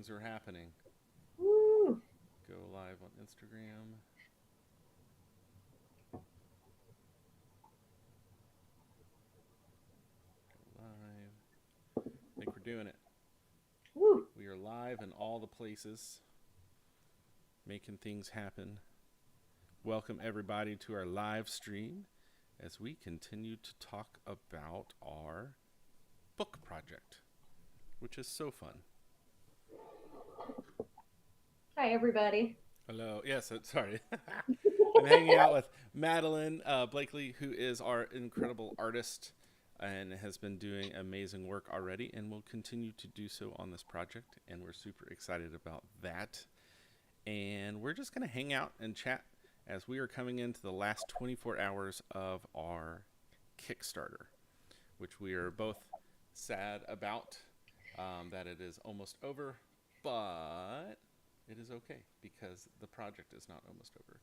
things are happening. Woo. Go live on Instagram. Go live. I think we're doing it. Woo. We are live in all the places, making things happen. Welcome, everybody, to our live stream as we continue to talk about our book project, which is so fun. Hi, everybody. Hello. Yes, sorry. I'm hanging out with Madeline Blakely, who is our incredible artist and has been doing amazing work already and will continue to do so on this project. And we're super excited about that. And we're just going to hang out and chat as we are coming into the last 24 hours of our Kickstarter, which we are both sad about that it is almost over, but it is okay because the project is not almost over.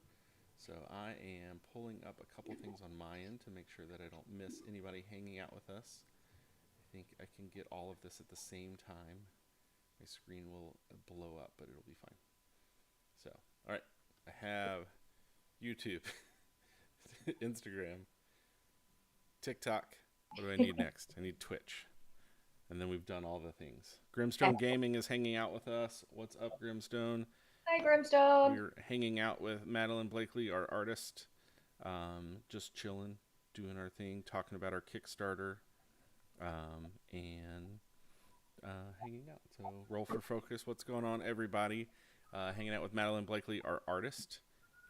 So I am pulling up a couple things on my end to make sure that I don't miss anybody hanging out with us. I think I can get all of this at the same time. My screen will blow up, but it'll be fine. So, all right, I have YouTube, Instagram, TikTok. What do I need next? I need Twitch. And then we've done all the things. Grimstone Gaming is hanging out with us. What's up, Grimstone? Hi, Grimstone. We're hanging out with Madeline Blakely, our artist, just chilling, doing our thing, talking about our Kickstarter, and hanging out. So, roll for focus. What's going on, everybody? Hanging out with Madeline Blakely, our artist,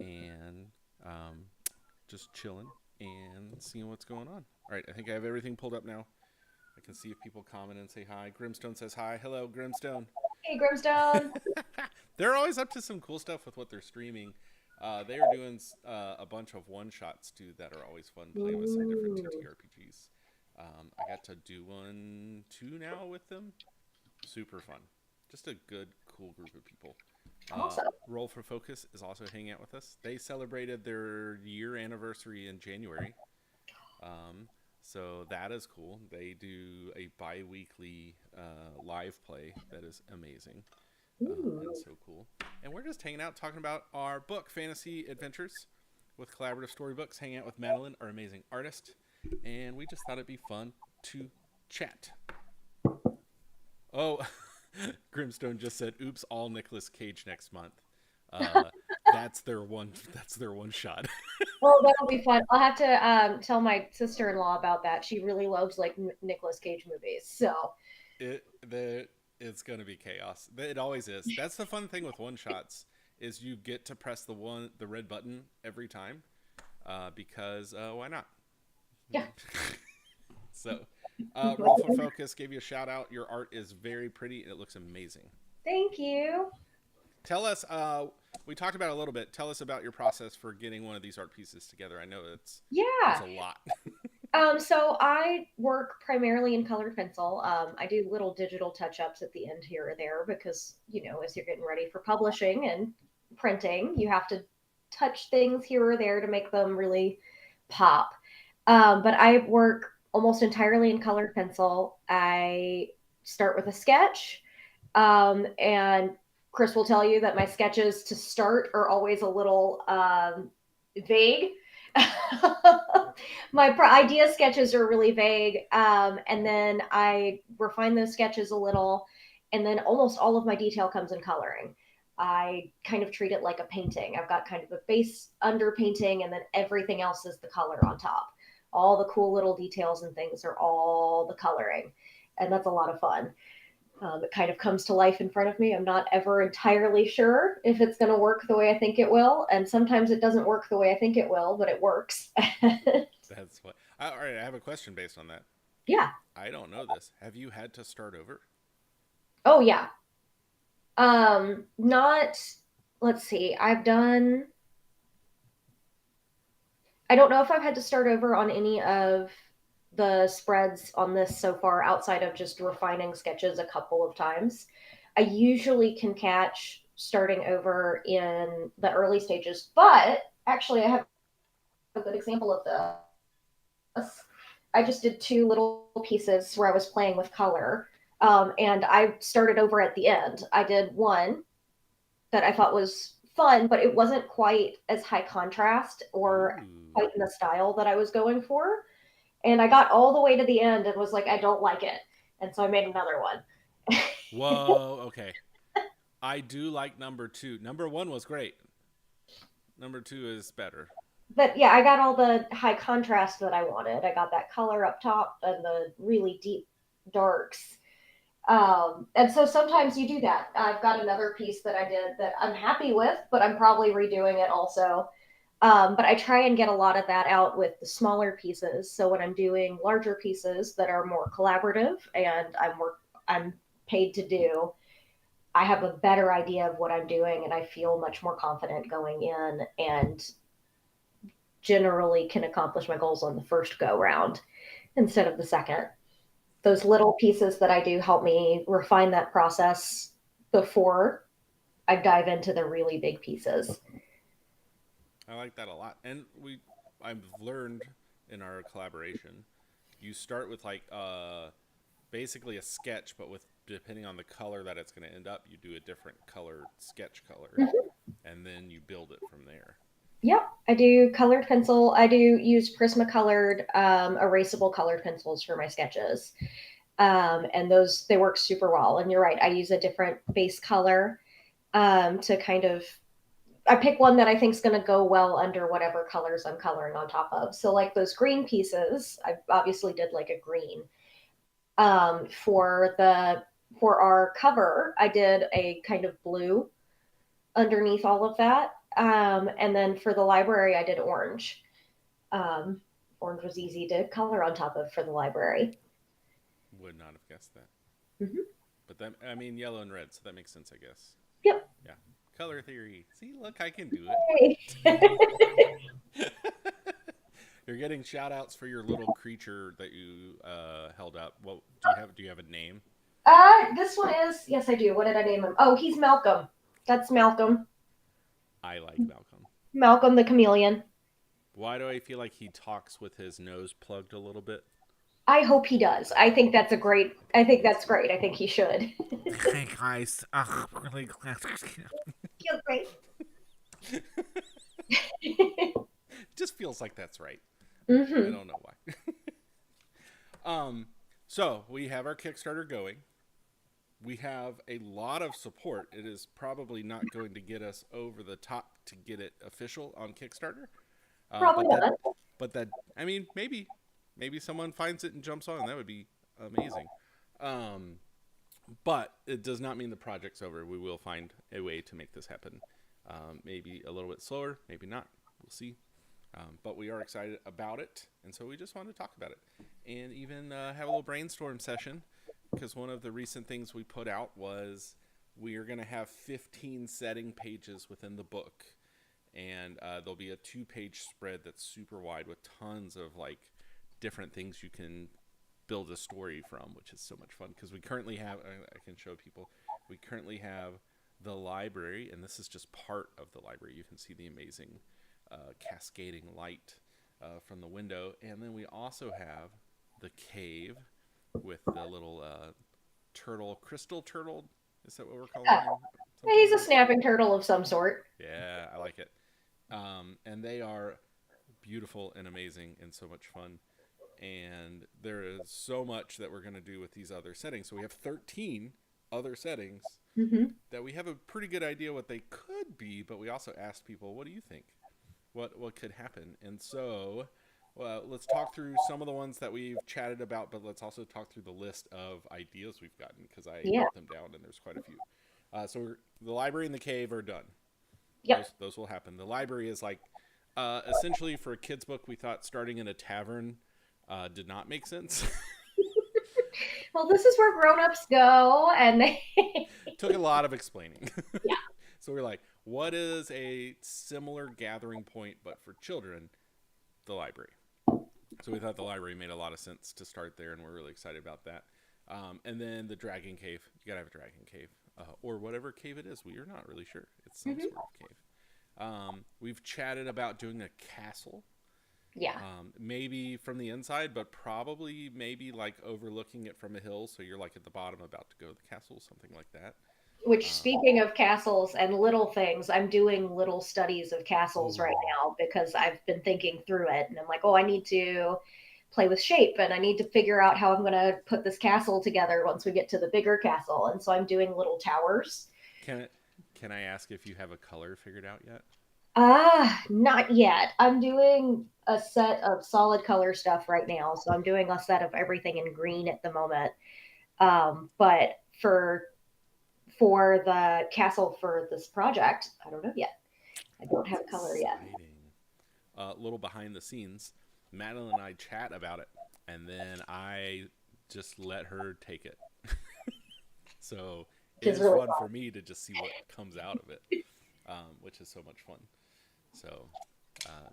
and just chilling and seeing what's going on. All right, I think I have everything pulled up now. I can see if people comment and say hi. Grimstone says hi. Hello, Grimstone. Hey, Grimstone. They're always up to some cool stuff with what they're streaming. They are doing a bunch of one-shots, too, that are always fun, playing with some different TTRPGs. I got to do 2 now with them. Super fun. Just a good, cool group of people. Awesome. Roll for Focus is also hanging out with us. They celebrated their year anniversary in January. So that is cool. They do a bi-weekly live play that is amazing and so cool. And we're just hanging out talking about our book, Fantasy Adventures with Collaborative Storybooks, hanging out with Madeline, our amazing artist. And we just thought it'd be fun to chat. Oh, Grimstone just said, oops, all Nicolas Cage next month. That's their one shot. Well, that'll be fun. I'll have to tell my sister-in-law about that. She really loves like Nicolas Cage movies. So It's gonna be chaos. It always is. That's the fun thing with one shots is you get to press the red button every time because why not? yeah. So Roll for Focus gave you a shout out. Your art is very pretty and it looks amazing. Thank you. Tell us. We talked about it a little bit. Tell us about your process for getting one of these art pieces together. I know there's Yeah. a lot. So I work primarily in colored pencil. I do little digital touch-ups at the end here or there because, as you're getting ready for publishing and printing, you have to touch things here or there to make them really pop. But I work almost entirely in colored pencil. I start with a sketch, and Chris will tell you that my sketches to start are always a little vague. My idea sketches are really vague, and then I refine those sketches a little, and then almost all of my detail comes in coloring. I kind of treat it like a painting. I've got kind of a base underpainting, and then everything else is the color on top. All the cool little details and things are all the coloring, and that's a lot of fun. It kind of comes to life in front of me. I'm not ever entirely sure if it's going to work the way I think it will. And sometimes it doesn't work the way I think it will, but it works. That's what. All right, I have a question based on that. yeah. I don't know this. Have you had to start over? Oh, yeah. Not, let's see, I don't know if I've had to start over on any of the spreads on this so far outside of just refining sketches a couple of times. I usually can catch starting over in the early stages, but actually, I have a good example of this. I just did 2 little pieces where I was playing with color. And I started over at the end. I did one that I thought was fun, but it wasn't quite as high contrast or Ooh. quite in the style that I was going for. And I got all the way to the end and was like, I don't like it. And so I made another one. Whoa. Okay. I do like number two. Number one was great. Number two is better. But yeah, I got all the high contrast that I wanted. I got that color up top and the really deep darks. And so sometimes you do that. I've got another piece that I did that I'm happy with, but I'm probably redoing it also. But I try and get a lot of that out with the smaller pieces. So when I'm doing larger pieces that are more collaborative and I'm paid to do, I have a better idea of what I'm doing and I feel much more confident going in and generally can accomplish my goals on the first go round instead of the second. Those little pieces that I do help me refine that process before I dive into the really big pieces. I like that a lot. And I've learned in our collaboration, you start with like basically a sketch, but with depending on the color that it's going to end up, you do a different color sketch color, Mm-hmm. and then you build it from there. Yep, I do colored pencil. I do use Prismacolored, erasable colored pencils for my sketches. And those, they work super well. And you're right, I use a different base color to kind of, I pick one that I think is going to go well under whatever colors I'm coloring on top of. So like those green pieces, I obviously did like a green. For our cover, I did a kind of blue underneath all of that. And then for the library, I did orange. Um, Orange was easy to color on top of for the library. Would not have guessed that. Mm-hmm. But that, I mean, yellow and red, so that makes sense, I guess. Yep. Yeah. Color theory. See, look, I can do Hey. it. You're getting shout outs for your little creature that you held up. Well, do you have a name? This one is, yes, I do. What did I name him? Oh, he's Malcolm. That's Malcolm. I like Malcolm. Malcolm the chameleon. Why do I feel like he talks with his nose plugged a little bit? I hope he does. I think that's great. I think he should. Hey guys, really glad. Feels great. Just feels like that's right. I Mm-hmm. don't know why. um, so we have our Kickstarter going. We have a lot of support. It is probably not going to get us over the top to get it official on Kickstarter. Uh, Probably but that, not. but that, I mean, maybe someone finds it and jumps on. That would be amazing. Um, but it does not mean the project's over. We will find a way to make this happen. Maybe a little bit slower, maybe not. We'll see. But we are excited about it, and so we just wanted to talk about it and even have a little brainstorm session because one of the recent things we put out was we are going to have 15 setting pages within the book, and there'll be a 2-page spread that's super wide with tons of like different things you can build a story from, which is so much fun because we currently have, I can show people, we currently have the library, and this is just part of the library. You can see the amazing cascading light from the window, and then we also have the cave with the little crystal turtle. Is that what we're calling Yeah. him? Something He's like a that. snapping turtle of some sort. Yeah, I like it. And they are beautiful and amazing and so much fun. And there is so much that we're going to do with these other settings. So we have 13 other settings Mm-hmm. that we have a pretty good idea what they could be, but we also asked people, what do you think? What could happen? And so let's talk through some of the ones that we've chatted about, but let's also talk through the list of ideas we've gotten because I Yeah. wrote them down and there's quite a few. The library and the cave are done. Yep. Those will happen. The library is like essentially for a kid's book. We thought starting in a tavern did not make sense. Well, this is where grown-ups go, and they. Took a lot of explaining. Yeah. So we're like, what is a similar gathering point but for children? The library. So we thought the library made a lot of sense to start there, and we're really excited about that. And then the dragon cave. You gotta have a dragon cave, or whatever cave it is. We are not really sure. It's some Mm-hmm. sort of cave. We've chatted about doing a castle. Yeah. Maybe from the inside, but probably maybe like overlooking it from a hill, so you're like at the bottom about to go to the castle, something like that. Which, Um, speaking of castles and little things, I'm doing little studies of castles right ooh, now because I've been thinking through it, and I'm like, oh, I need to play with shape, and I need to figure out how I'm going to put this castle together once we get to the bigger castle. And so I'm doing little towers. can it? Can I ask if you have a color figured out yet? Not yet. I'm doing a set of solid color stuff right now. So I'm doing a set of everything in green at the moment. But for the castle for this project, I don't know yet. I don't That's have color yet. exciting. A little behind the scenes, Madeline and I chat about it, and then I just let her take it. So it Which is is really fun fun. for me to just see what comes out of it, which is so much fun. So,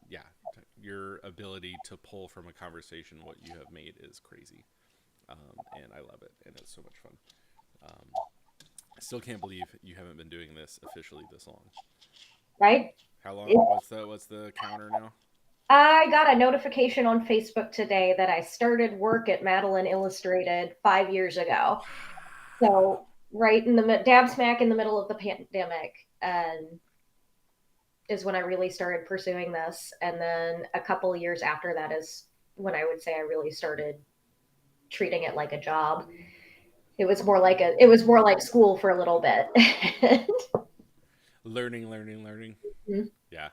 yeah, your ability to pull from a conversation what you have made is crazy, and I love it, and it's so much fun. Um, I still can't believe you haven't been doing this officially this long. Right? How long? It, What's the counter now? I got a notification on Facebook today that I started work at Madeline Illustrated 5 years ago. So right in the dab smack in the middle of the pandemic, and is when I really started pursuing this. And then a couple of years after that is when I would say I really started treating it like a job. It was more like school for a little bit. Learning. Yeah.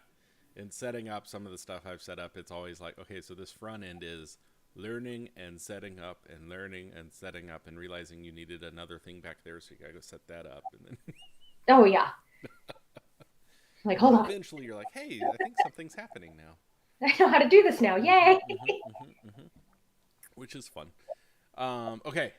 And setting up some of the stuff I've set up, it's always like, okay, so this front end is learning and setting up and learning and setting up and realizing you needed another thing back there, so you gotta go set that up. And then Oh yeah. Like, and hold then on. eventually you're like, hey, I think something's happening now. I know how to do this now. Yay. Which is fun. Okay,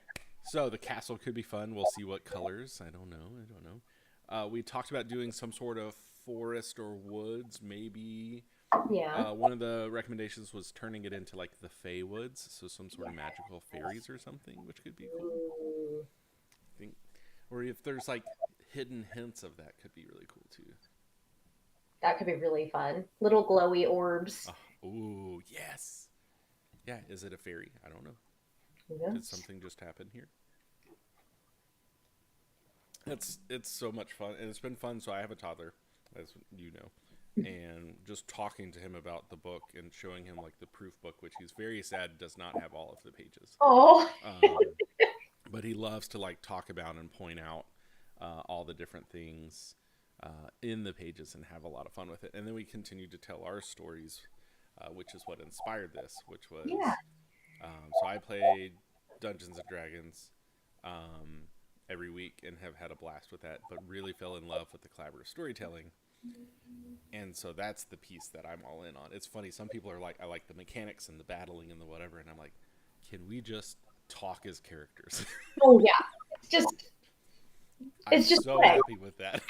so the castle could be fun. We'll see what colors. I don't know. I don't know. We talked about doing some sort of forest or woods. Maybe Yeah. one of the recommendations was turning it into like the Fey Woods, so some sort of magical fairies or something, which could be cool. Ooh, I think, or if there's like hidden hints of that, could be really cool too. that could be really fun. Little glowy orbs. Ooh, yes. Yeah, is it a fairy? I don't know. Yeah. Did something just happen here? It's so much fun, and it's been fun. So I have a toddler, as you know, and just talking to him about the book and showing him like the proof book, which he's very sad does not have all of the pages. Oh, Um, but he loves to like talk about and point out all the different things in the pages and have a lot of fun with it. And then we continue to tell our stories, which is what inspired this, which yeah. was so I played Dungeons and Dragons every week and have had a blast with that, but really fell in love with the collaborative storytelling. And so that's the piece that I'm all in on. It's funny, some people are like, I like the mechanics and the battling and the whatever, and I'm like, can we just talk as characters? Oh, yeah. It's just, I'm it's just so play. happy with that.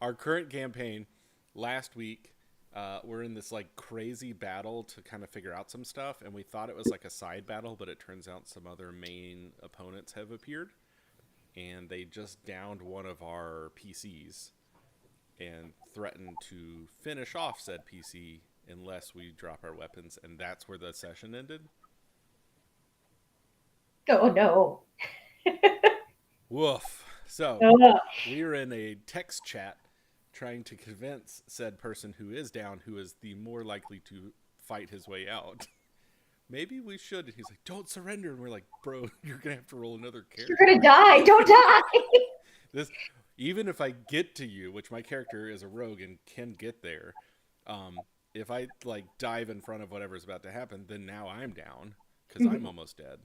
Our current campaign last week, we're in this like crazy battle to kind of figure out some stuff, and we thought it was like a side battle, but it turns out some other main opponents have appeared, and they just downed one of our PCs and threatened to finish off said PC unless we drop our weapons, and that's where the session ended. Oh, no. Woof. So Oh, we were in a text chat trying to convince said person who is down, who is the more likely to fight his way out. Maybe we should. And he's like, don't surrender. And we're like, bro, you're going to have to roll another you're going to character. die. Don't die. This, even if I get to you, which my character is a rogue and can get there, if I like dive in front of whatever's about to happen, then now I'm down because I'm almost dead.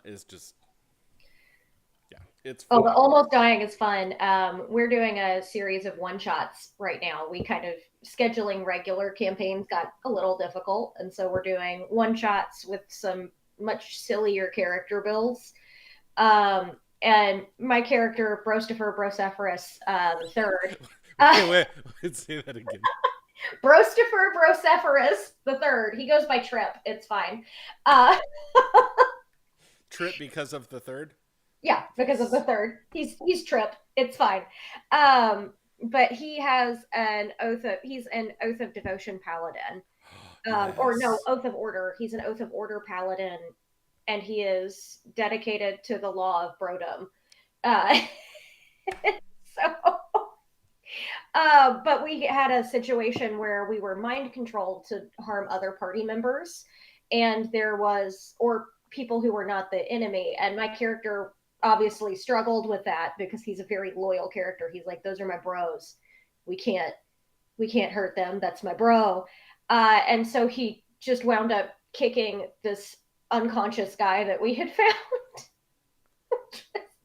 It's just, yeah, it's Oh, the fun. almost dying is fun. We're doing a series of one shots right now. We kind of scheduling regular campaigns got a little difficult, and so we're doing one shots with some much sillier character builds. And my character, Brostifer the third, uh, Wait, say that again. Brostifer the third. He goes by Trip. It's fine. Uh, Trip because of the third? yeah, because of the Yes. third. He's Trip. It's fine. Um, but he's an oath of devotion paladin. Or no, Yes. oath of order. He's an oath of order paladin, and he is dedicated to the law of Brodom. Uh, so, but we had a situation where we were mind controlled to harm other party members, and there was, or people who were not the enemy, and my character obviously struggled with that because he's a very loyal character. He's like, those are my bros. We can't we can't hurt them. That's my bro. And so he just wound up kicking this unconscious guy that we had found.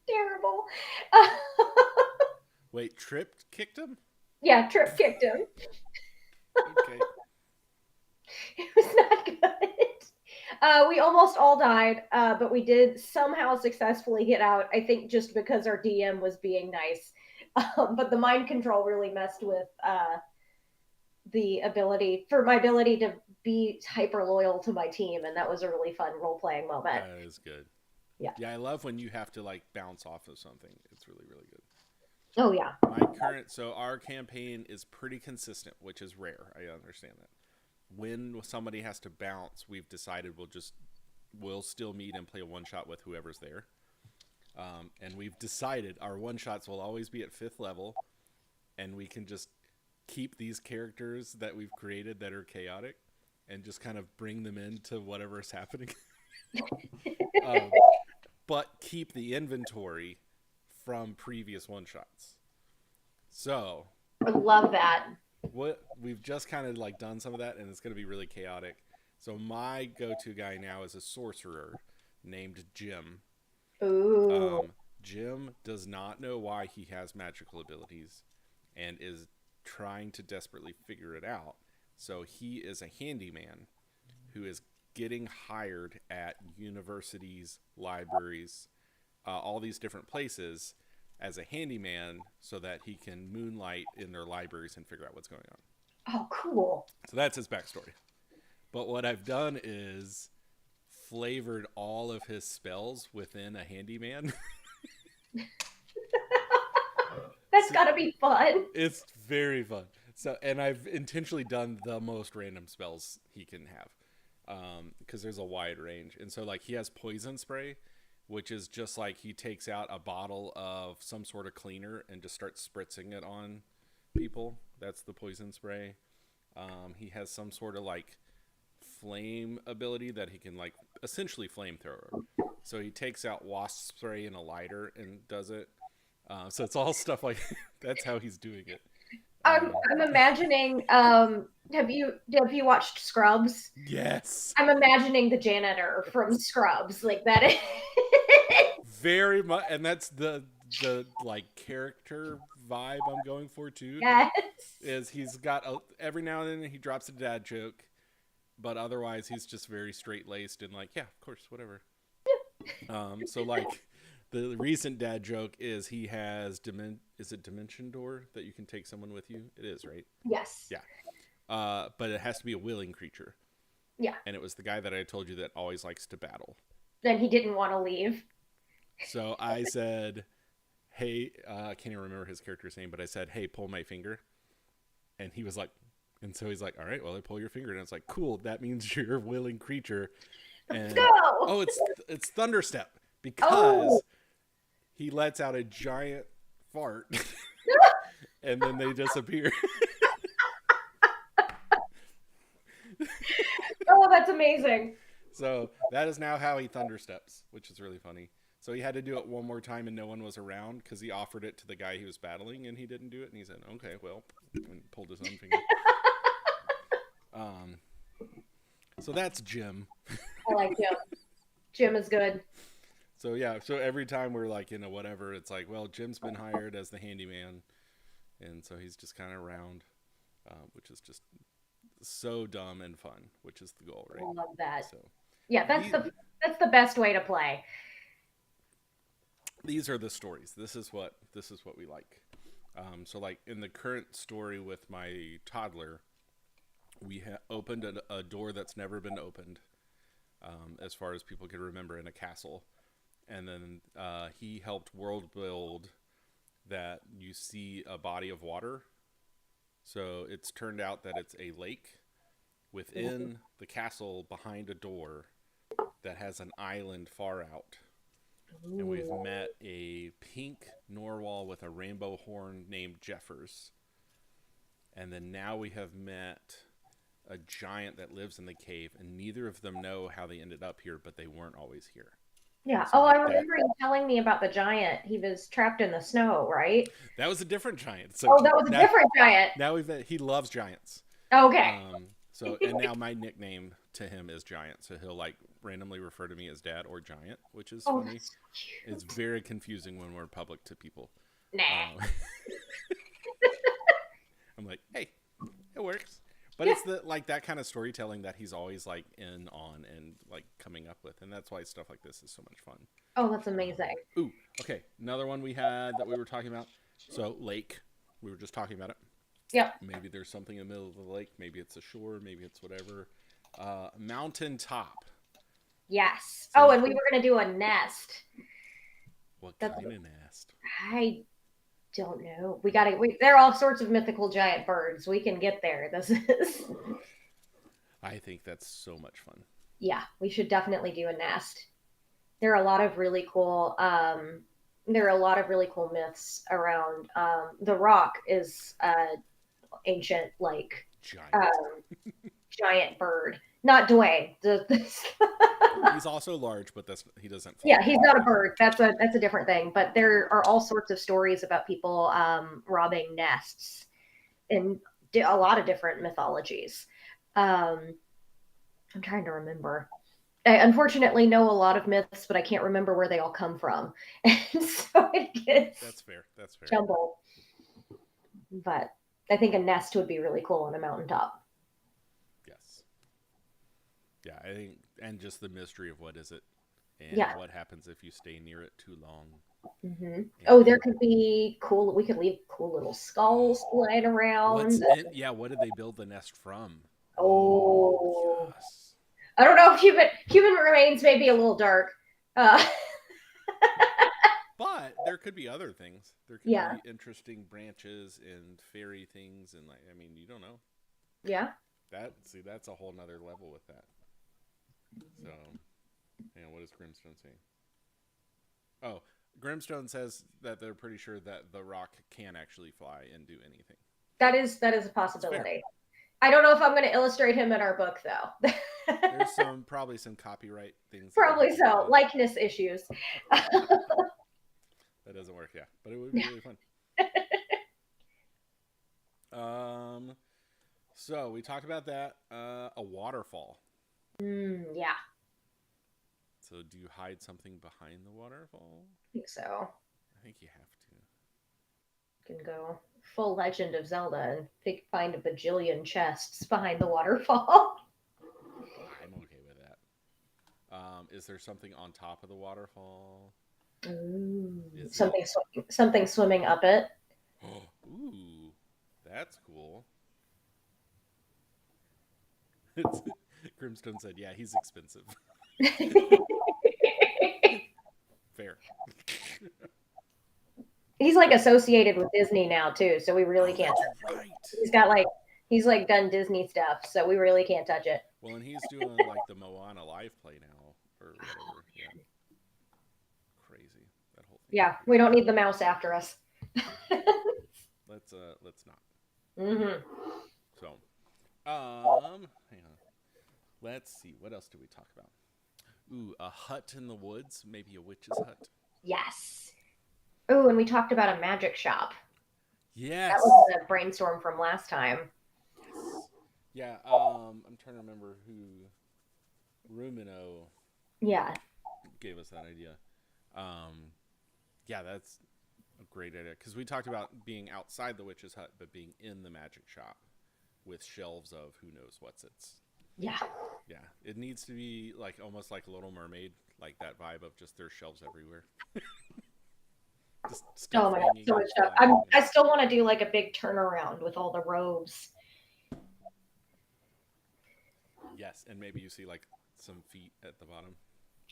Terrible. Uh, Wait, Tripped kicked him? yeah, Trip kicked him. Okay. It was not good. We almost all died, but we did somehow successfully get out. I think just because our DM was being nice. But the mind control really messed with my ability to be hyper loyal to my team, and that was a really fun role playing moment. That is good. Yeah. Yeah, I love when you have to like bounce off of something. It's really, really good. Oh yeah. So our campaign is pretty consistent, which is rare. I understand that. When somebody has to bounce, we've decided we'll still meet and play a one shot with whoever's there. And we've decided our one shots will always be at 5th level, and we can just keep these characters that we've created that are chaotic and just kind of bring them into whatever's happening. um, but keep the inventory from previous one shots. So I love that. what we've just kind of like done some of that, and it's going to be really chaotic. So my go-to guy now is a sorcerer named Jim. Ooh. Um, Jim does not know why he has magical abilities and is trying to desperately figure it out. So he is a handyman who is getting hired at universities, libraries, all these different places as a handyman so that he can moonlight in their libraries and figure out what's going on. Oh, cool. So that's his backstory. But what I've done is flavored all of his spells within a handyman. That's So gotta be fun. it's very fun. So, and I've intentionally done the most random spells he can have, because there's a wide range. And so, like, he has poison spray, which is just like he takes out a bottle of some sort of cleaner and just starts spritzing it on people. That's the poison spray. He has some sort of like flame ability that he can like essentially flamethrower. So he takes out wasp spray in a lighter and does it. So it's all stuff like that's how he's doing it. I'm imagining. Have you watched Scrubs? Yes, I'm imagining the janitor from Scrubs, like that. very much, and that's the like character vibe I'm going for too. Yes. Is he's got every now and then he drops a dad joke, but otherwise he's just very straight laced and like, yeah, of course, whatever. So like the recent dad joke is he has is it dimension door that you can take someone with you? It is, right? Yes. Yeah. But it has to be a willing creature. Yeah. And it was the guy that I told you that always likes to battle. Then he didn't want to leave. So I said, hey, I can't even remember his character's name, but I said, hey, pull my finger. And he was like, and so he's like, all right, well, I pull your finger. And it's like, cool, that means you're a willing creature. Let's And go. oh, it's Thunderstep Oh. because he lets out a giant fart and then they disappear. Oh, that's amazing. So that is now how he thundersteps, which is really funny. So he had to do it one more time and no one was around because he offered it to the guy he was battling and he didn't do it. And he said, okay, well, and pulled his own finger. Um, so that's Jim. I like Jim. Jim is good. So yeah, so every time we're like in a whatever, it's like, well, Jim's been hired as the handyman. And so he's just kind of around, which is just so dumb and fun, which is the goal, right? I love that. So Yeah, that's the best way to play. these are the stories. This is what we like. So like in the current story with my toddler, we opened a door that's never been opened, as far as people can remember, in a castle, and then he helped world build that you see a body of water. So it's turned out that it's a lake within the castle behind a door that has an island far out. And we've Ooh. met a pink narwhal with a rainbow horn named Jeffers. And then now we have met a giant that lives in the cave, and neither of them know how they ended up here, but they weren't always here. Yeah. So Oh, I that remember you telling me about the giant. He was trapped in the snow, right? that was a different giant. So Oh, that was a now different giant. now we've he loves giants. Okay. So and now my nickname to him is Giant. So he'll like randomly refer to me as Dad or Giant, which is Oh, funny. that's so It's cute. very confusing when we're public to people. Nah. Um, I'm like, hey, it works. But Yeah. it's the like that kind of storytelling that he's always like in on and like coming up with, and that's why stuff like this is so much fun. Oh, that's amazing. Ooh, okay, another one we had that we were talking about. So lake, we were just talking about it. Yep. Maybe there's something in the middle of the lake. Maybe it's a shore. Maybe it's whatever. Mountain top. Yes. Oh, So and we were gonna do a nest. what That's kind of nest? I don't know. We gotta. There are all sorts of mythical giant birds. We can get there. This is. I think that's so much fun. Yeah, we should definitely do a nest. There are a lot of really cool. There are a lot of really cool myths around. The Rock is ancient, like Giant. um, giant bird. Not Dwayne. He's also large, but that's he doesn't fly. Yeah, he's not a bird. That's a different thing. But there are all sorts of stories about people robbing nests in a lot of different mythologies. Um, I'm trying to remember. I unfortunately know a lot of myths, but I can't remember where they all come from, and so it gets That's fair. That's fair. jumbled. But I think a nest would be really cool on a mountaintop. Yes. Yeah, I think, and just the mystery of what is it, and Yeah. what happens if you stay near it too long. Oh, And there could be cool. We could leave cool little skulls lying what's around. in? Yeah, what did they build the nest from? Oh Oh, yes. I don't know if human remains may be a little dark. Uh, But there could be other things. There could yeah, be interesting branches and fairy things, and like I mean, you don't know. yeah. That's a whole nother level with that. So, and what is Grimstone saying? Oh, Grimstone says that they're pretty sure that the Rock can actually fly and do anything. That is a It's fair. possibility. I don't know if I'm going to illustrate him in our book though. There's probably some copyright things that Probably so. Likeness issues. that doesn't work. Yeah, but it would be really fun. Um, so we talked about that. A waterfall. Yeah, So do you hide something behind the waterfall? I think so. I think you have to. Can go full Legend of Zelda and find a bajillion chests behind the waterfall. I'm okay with that. Is there something on top of the waterfall? Ooh, Is it? something swimming up it. Ooh, that's cool. Grimstone said, "Yeah, he's expensive." Fair. He's like associated with Disney now too, so we really Oh, can't that's touch him. right. He's like done Disney stuff, so we really can't touch it. Well, and he's doing like the Moana live play now or whatever. Yeah, crazy that whole thing. Yeah, we don't need the mouse after us. Let's not. Mm-hmm. So, hang on. Let's see. What else do we talk about? Ooh, a hut in the woods, maybe a witch's hut. Yes. Oh, and we talked about a magic shop. That Yes. was the brainstorm from last time. Yes. Yeah. I'm trying to remember who Rumino Yeah. gave us that idea. Yeah, that's a great idea because we talked about being outside the witch's hut, but being in the magic shop with shelves of who knows what's it's. Yeah. Yeah, it needs to be like almost like Little Mermaid, like that vibe of just there's shelves everywhere. Just stuff Oh my god, hanging so and much stuff. flying. I still want to do like a big turnaround with all the robes. Yes, and maybe you see like some feet at the bottom.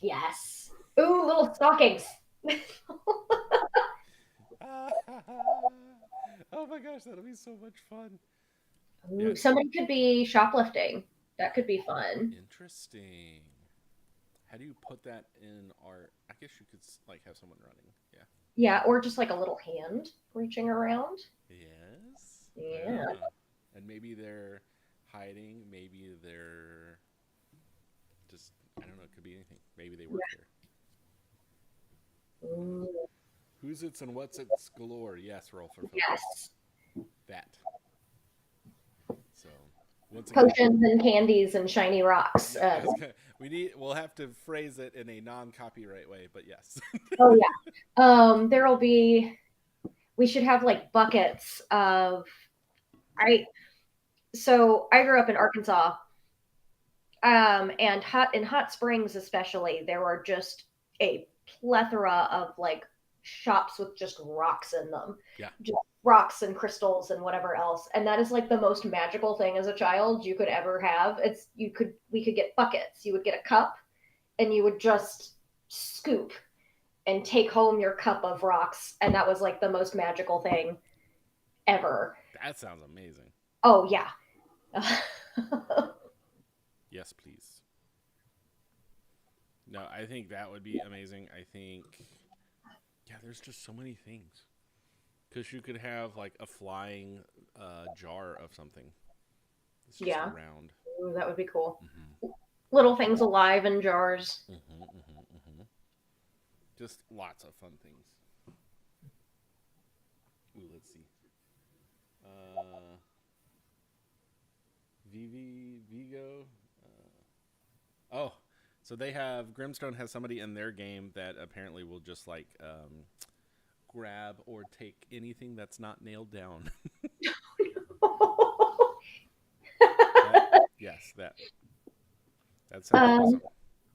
Yes. Ooh, little stockings. my gosh, that'll be so much fun. Ooh, Yeah, somebody could be shoplifting. That could be fun. interesting. How do you put that in art? I guess you could like have someone running. Yeah. Yeah, or just like a little hand reaching around. Yes. Yeah. Yeah. And maybe they're hiding. Maybe they're just, I don't know. It could be anything. Maybe they work here. Ooh, Who's it's and what's it's galore. Yes, roll for focus. yes. That. So, once again, Potions and candies and shiny rocks. yeah, we'll have to phrase it in a non-copyright way, but yes. Oh yeah. There'll be. We should have like buckets of. I So I grew up in Arkansas, and hot springs especially, there were just a plethora of like shops with just rocks in them, Yeah. just rocks and crystals and whatever else. And that is like the most magical thing as a child you could ever have. It's you could We could get buckets. You would get a cup, and you would just scoop and take home your cup of rocks, and that was like the most magical thing ever. That sounds amazing. Oh yeah. Yes, please. No, I think that would be amazing. I think, yeah, there's just so many things. Because you could have like a flying jar of something. It's just Yeah. around. Ooh, that would be cool. Mm-hmm. Little things alive in jars. Mm-hmm, mm-hmm, mm-hmm. Just lots of fun things. Ooh, let's see. Uh, Vigo. Oh, so they have Grimstone has somebody in their game that apparently will just like grab or take anything that's not nailed down. that, yes, that sounds um, awesome.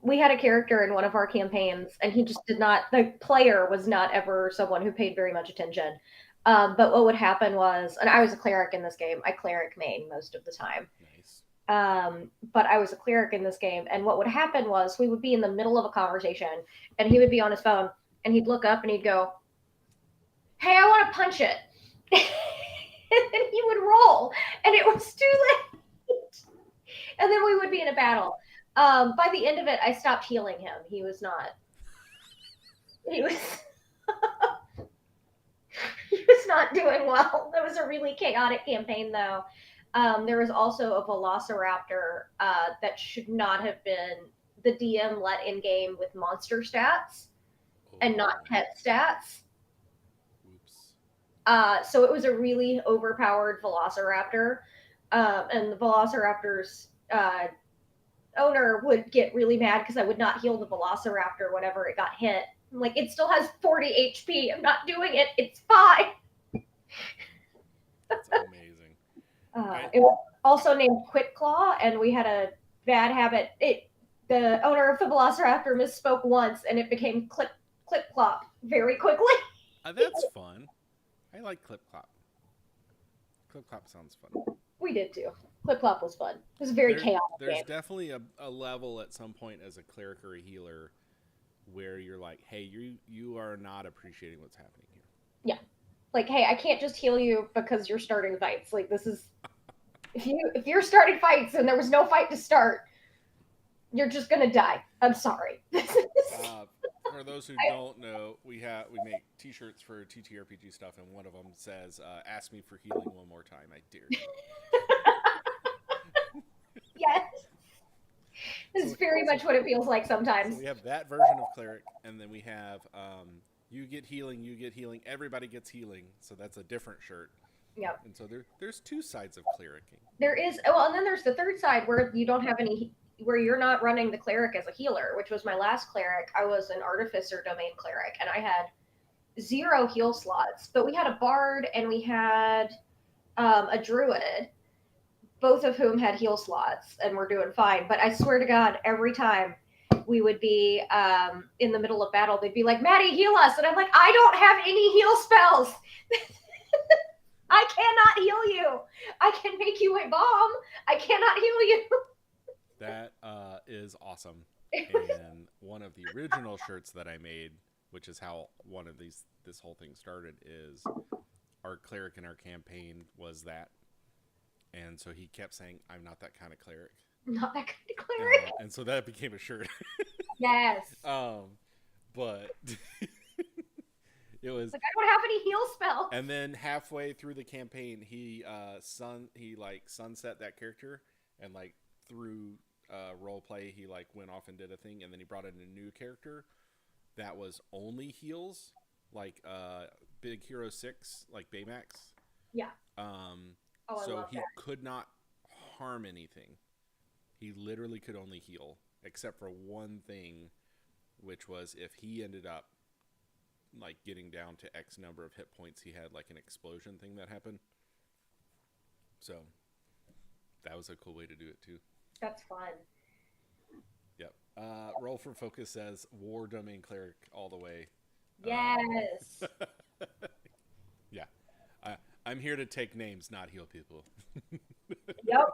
we had a character in one of our campaigns, and he just did not. The player was not ever someone who paid very much attention. But what would happen was, and I was a cleric in this game. I cleric main most of the time. Nice. But I was a cleric in this game, and what would happen was we would be in the middle of a conversation, and he would be on his phone, and he'd look up and he'd go, "Hey, I want to punch it," and then he would roll, and it was too late, and then we would be in a battle. By the end of it, I stopped healing him. He was not. He was. He was not doing well. That was a really chaotic campaign, though. There was also a Velociraptor that should not have been. The DM let in game with monster stats and not Oh, pet stats. oops. So it was a really overpowered Velociraptor, and the Velociraptor's owner would get really mad because I would not heal the Velociraptor whenever it got hit. I'm like, it still has 40 HP. I'm not doing it. It's fine. That's amazing. It was also named Quick Claw, and we had a bad habit. The owner of the Velociraptor misspoke once, and it became Clip Clip Clop very quickly. That's fun. I like Clip Clop. Clip Clop sounds fun. We did too. Clip Clop was fun. It was a very chaotic There's game. definitely a level at some point as a cleric or a healer where you're like, hey, you are not appreciating what's happening here. Yeah, like, hey, I can't just heal you because you're starting fights. Like, this is if you're starting fights and there was no fight to start, you're just gonna die. I'm sorry. For those who don't know, we make T-shirts for TTRPG stuff, and one of them says, "Ask me for healing one more time, I dare you." Yes, this is very much what it feels like sometimes. So we have that version of cleric, and then we have you get healing, everybody gets healing. So that's a different shirt. Yep. And so there's two sides of clericing. There is, well, and then there's the third side where you don't have any, where you're not running the cleric as a healer, which was my last cleric. I was an artificer domain cleric, and I had 0 heal slots, but we had a bard and we had a druid, both of whom had heal slots, and we're doing fine. But I swear to God, every time we would be in the middle of battle, they'd be like, "Maddie, heal us," and I'm like, "I don't have any heal spells." I cannot heal you. I can make you a bomb. I cannot heal you. That is awesome. And one of the original shirts that I made, which is how one of this whole thing started, is our cleric in our campaign was that, and so he kept saying, "I'm not that kind of cleric," Not that kind of cleric. and so that became a shirt. Yes. um, but it was, Like I don't have any heal spells. and then halfway through the campaign, he like sunset that character, and like through role play, he like went off and did a thing, and then he brought in a new character that was only heals, like Big Hero 6, like Baymax. Yeah. Um, Oh, I so love he that. could not harm anything. He literally could only heal, except for one thing, which was if he ended up like getting down to X number of hit points, he had like an explosion thing that happened. So that was a cool way to do it too. That's fun. Yep. Roll for Focus says War Domain Cleric all the way. Yes. Yeah. I'm here to take names, not heal people. Yep.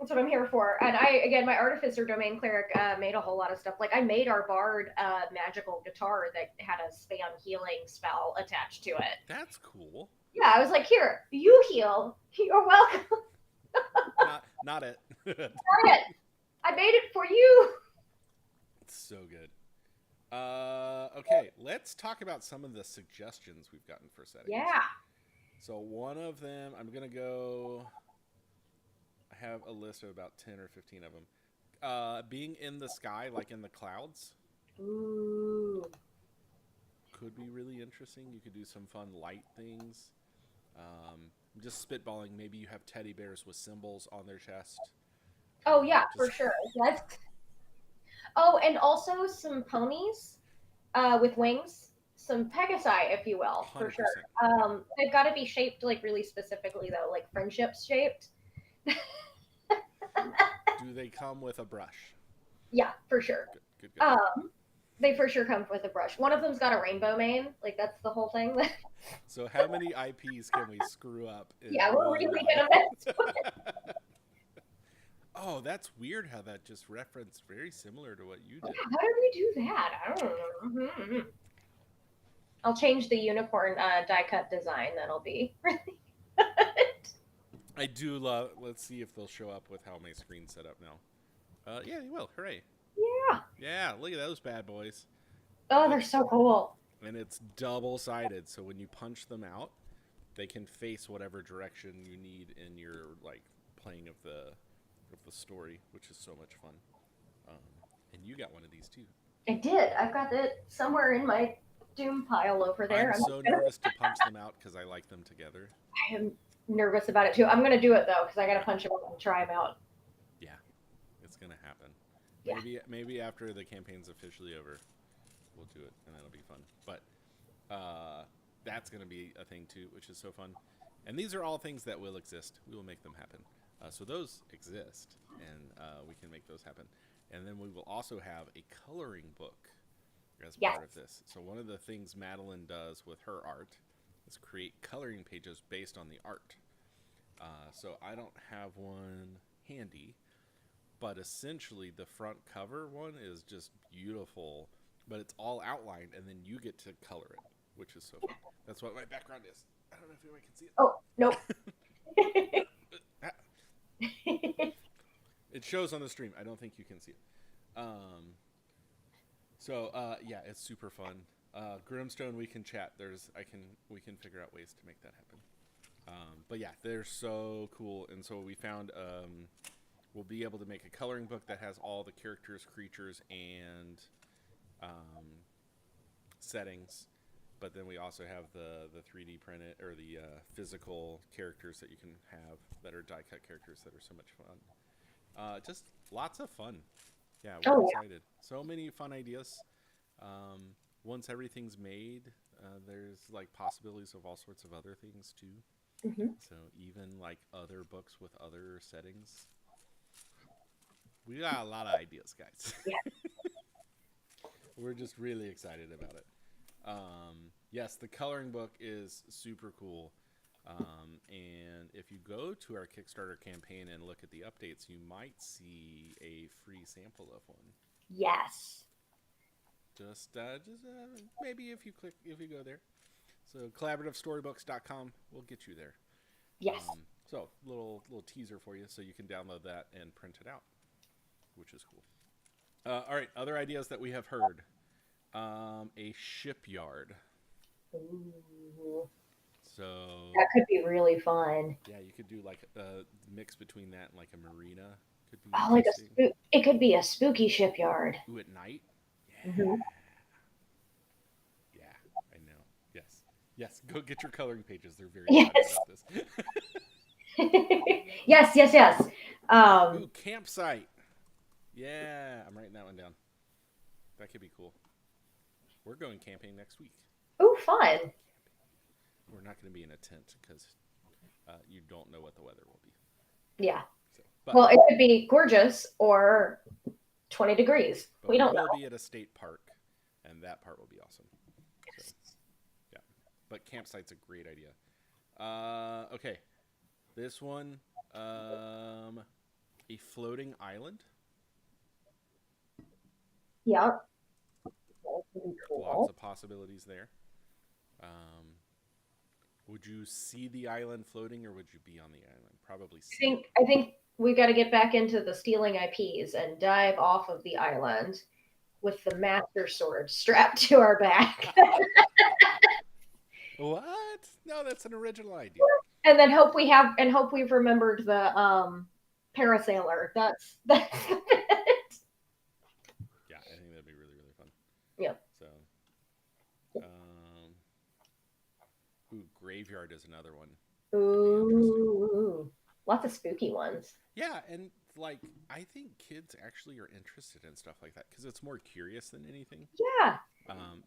That's what I'm here for. And again, my artificer domain cleric made a whole lot of stuff. Like I made our bard magical guitar that had a spam healing spell attached to it. That's cool. Yeah, I was like, here, you heal. You're welcome. Not it. Darn it. I made it for you. It's so good. Okay, let's talk about some of the suggestions we've gotten for settings. Yeah. So one of them, I'm gonna go. I have a list of about 10 or 15 of them. Being in the sky, like in the clouds, Ooh. could be really interesting. You could do some fun light things. Just spitballing. Maybe you have teddy bears with symbols on their chest. Oh yeah, for Just sure. That's oh, and also some ponies with wings, some pegasi, if you will, for sure. 100%. They've got to be shaped like really specifically though, like friendships shaped. Do they come with a brush? Yeah, for sure. Good. They for sure come with a brush. One of them's got a rainbow mane. Like that's the whole thing. So how many IPs can we screw up? Yeah, we're really gonna mess. Oh, that's weird how that just referenced very similar to what you did. How did we do that? I don't know. Mm-hmm. I'll change the unicorn die cut design. That'll be really good. I do love. Let's see if they'll show up with how my screen's set up now. Yeah, they will. Hooray! Yeah. Yeah, look at those bad boys. Oh, they're so cool. And it's double-sided, so when you punch them out, they can face whatever direction you need in your like playing of the story, which is so much fun. And you got one of these too. I did. I've got it somewhere in my Doom pile over there. I'm so nervous to punch them out because I like them together. I am nervous about it too. I'm gonna do it though because I gotta punch them out and try them out. Yeah, it's gonna happen. Yeah. Maybe after the campaign's officially over, we'll do it, and that'll be fun. But that's gonna be a thing too, which is so fun. And these are all things that will exist. We will make them happen. So those exist, and we can make those happen. And then we will also have a coloring book as part of this. So one of the things Madeline does with her art is create coloring pages based on the art. So I don't have one handy, but essentially the front cover one is just beautiful, but it's all outlined, and then you get to color it, which is so fun. That's what my background is. I don't know if anyone can see it. Oh, nope. It shows on the stream. I don't think you can see it. Yeah, it's super fun. Grimstone, we can chat. We can figure out ways to make that happen. But yeah, they're so cool. And so we found we'll be able to make a coloring book that has all the characters, creatures, and settings. But then we also have the 3D printed or the physical characters that you can have that are die cut characters that are so much fun. Just lots of fun. Yeah, we're excited. So many fun ideas. Once everything's made, there's like possibilities of all sorts of other things too. Mm-hmm. So even like other books with other settings. We got a lot of ideas, guys. Yeah. We're just really excited about it. Yes, the coloring book is super cool. And if you go to our Kickstarter campaign and look at the updates, you might see a free sample of one. Yes. Just maybe if you go there. So collaborativestorybooks.com will get you there. Yes. So little teaser for you, so you can download that and print it out, which is cool. All right, other ideas that we have heard. A shipyard. Ooh, So that could be really fun. yeah, you could do like a mix between that and like a marina. Could be Oh, interesting. it could be a spooky shipyard. Ooh, at night. Hmm. Yeah, I know. Yes, yes. Go get your coloring pages. They're very excited Yes. about this. Yes, yes, yes. Ooh, campsite. Yeah, I'm writing that one down. That could be cool. We're going camping next week. Ooh, fun. We're not going to be in a tent because you don't know what the weather will be. Yeah. So, Well, it could be gorgeous or 20 degrees. But We don't know. will be at a state park, and that part will be awesome. So, yeah. But campsite's a great idea. Okay. This one, a floating island. Yeah. That would be cool. Lots of possibilities there. Would you see the island floating, or would you be on the island? Probably see. I think we got to get back into the stealing IPs and dive off of the island with the master sword strapped to our back. What? No, that's an original idea. And then hope we've remembered the parasailer. That's Yeah, I think that'd be really, really fun. yeah. So, ooh, graveyard is another one. Ooh, lots of spooky ones. Yeah, and like I think kids actually are interested in stuff like that because it's more curious than anything. Yeah.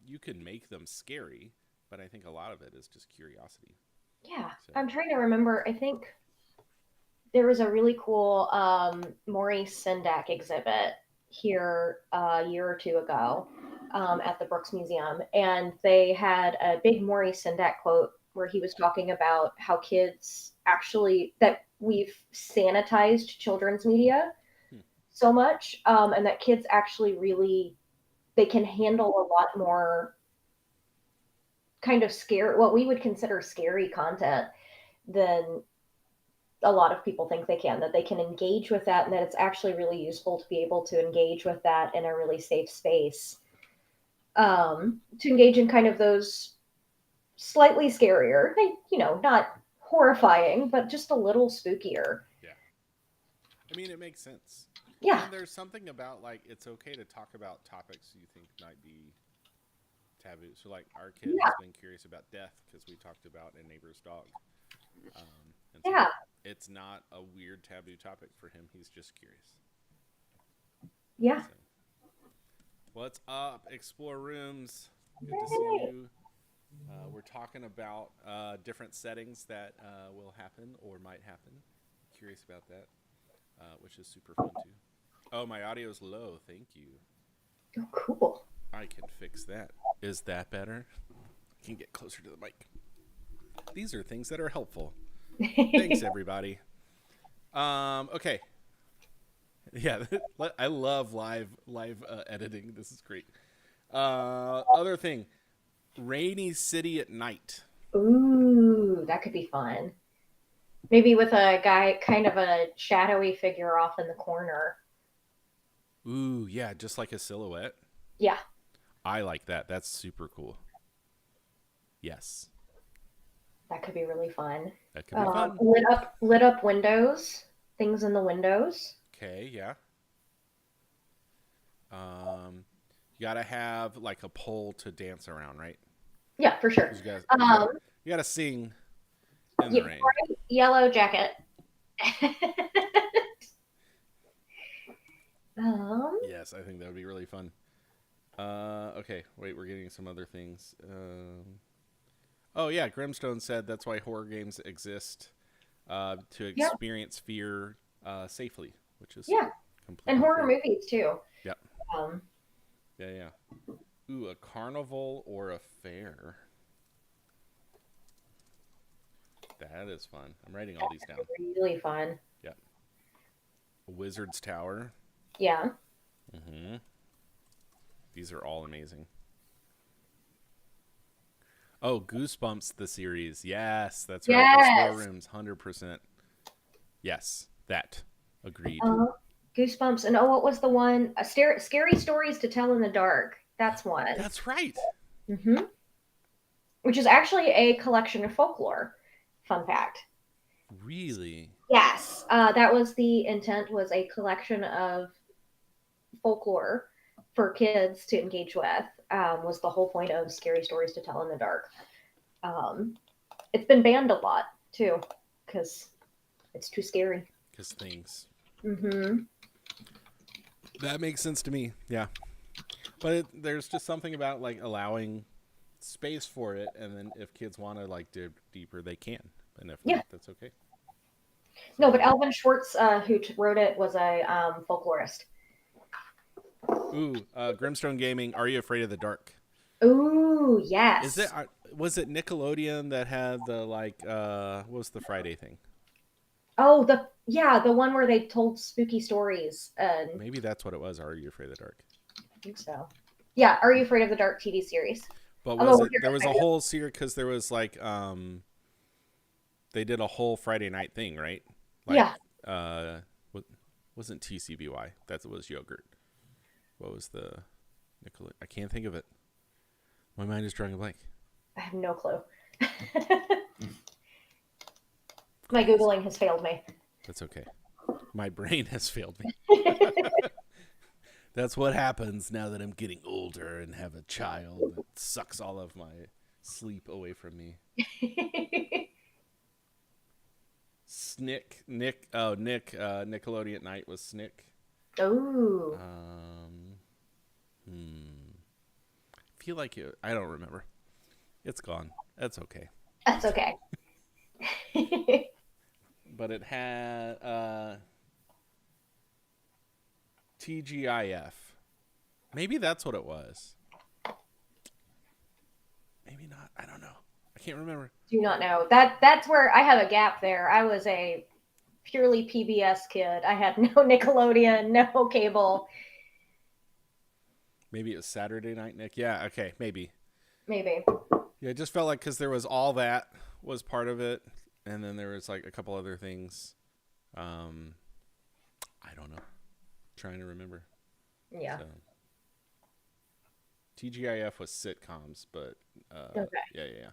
You can make them scary, but I think a lot of it is just curiosity. Yeah. So. I'm trying to remember. I think there was a really cool Maurice Sendak exhibit here a year or two ago at the Brooks Museum, and they had a big Maurice Sendak quote where he was talking about how kids actually that we've sanitized children's media so much, and that kids actually really they can handle a lot more kind of scary, what we would consider scary content than a lot of people think they can, that they can engage with that and that it's actually really useful to be able to engage with that in a really safe space, to engage in kind of those slightly scarier, not horrifying, but just a little spookier. Yeah. I mean, it makes sense. Yeah. And there's something about like it's okay to talk about topics you think might be taboo. So like our kid has been curious about death because we talked about a neighbor's dog. And so it's not a weird taboo topic for him. He's just curious. Yeah. So, what's up, Explore Rooms? Good to see you. We're talking about different settings that will happen or might happen. Curious about that, which is super fun too. Oh, my audio's low. Thank you. Oh, cool. I can fix that. Is that better? I can get closer to the mic. These are things that are helpful. Thanks, everybody. Okay. Yeah, I love live editing. This is great. Other thing, rainy city at night. Ooh, that could be fun. Maybe with a guy, kind of a shadowy figure off in the corner. Ooh, yeah, just like a silhouette. Yeah. I like that. That's super cool. Yes. That could be really fun. That could be fun. Lit up windows, things in the windows. Okay, yeah. You gotta have like a pole to dance around, right? Yeah, for sure. You gotta sing in the rain. Bright yellow jacket. Yes, I think that would be really fun. Okay, wait, we're getting some other things. Oh yeah, Grimstone said that's why horror games exist, to experience fear safely, which is and horror movies too. Yep. Yeah. Ooh, a carnival or a fair. That is fun. I'm writing all these down. Really fun. Yep. A wizard's tower. Yeah. Mm-hmm. These are all amazing. Oh, Goosebumps the series. Yes, that's right. The Yes. storerooms, 100%. Yes, that. Agreed. Uh, Goosebumps. And oh, what was the one? Scary Stories to Tell in the Dark. That's one. That's right. Hmm. Which is actually a collection of folklore. Fun fact. Really? Yes, that was the intent. Was a collection of folklore for kids to engage with. Was the whole point of Scary Stories to Tell in the Dark. Um, it's been banned a lot too because it's too scary. Because things. Hmm. That makes sense to me. Yeah. But there's just something about like allowing space for it, and then if kids want to like dig deeper, they can. And if Yeah. not, that's okay. No, but So, Alvin Schwartz, who wrote it, was a folklorist. ooh, Grimstone Gaming. Are you afraid of the dark? Ooh, Is it? yes. Was it Nickelodeon that had the like? What was the Friday thing? Oh, the one where they told spooky stories. And Maybe that's what it was. Are you afraid of the dark? I think so. Yeah. Are You Afraid of the Dark TV series? But Although was we're it? here There was a to whole series because there was like they did a whole Friday night thing, right? Like yeah. what wasn't TCBY? That was yogurt. What was the Nickelodeon? I can't think of it. My mind is drawing a blank. I have no clue. My Crazy. Googling has failed me. That's okay. My brain has failed me. That's what happens now that I'm getting older and have a child that sucks all of my sleep away from me. Snick, Nick, oh, Nick, Nickelodeon Night was Snick. Oh, Um, feel like it, I don't remember. It's gone. That's okay. that's okay. But it had TGIF. Maybe that's what it was. Maybe not. I don't know. I can't remember. Do not know. That's where I have a gap there. I was a purely PBS kid. I had no Nickelodeon, no cable. Maybe it was Saturday Night Nick. Yeah, okay, maybe. Maybe. Yeah, it just felt like because there was all that was part of it, and then there was like a couple other things. Um, I don't know. Trying to remember. Yeah. So, TGIF was sitcoms, but Okay. yeah.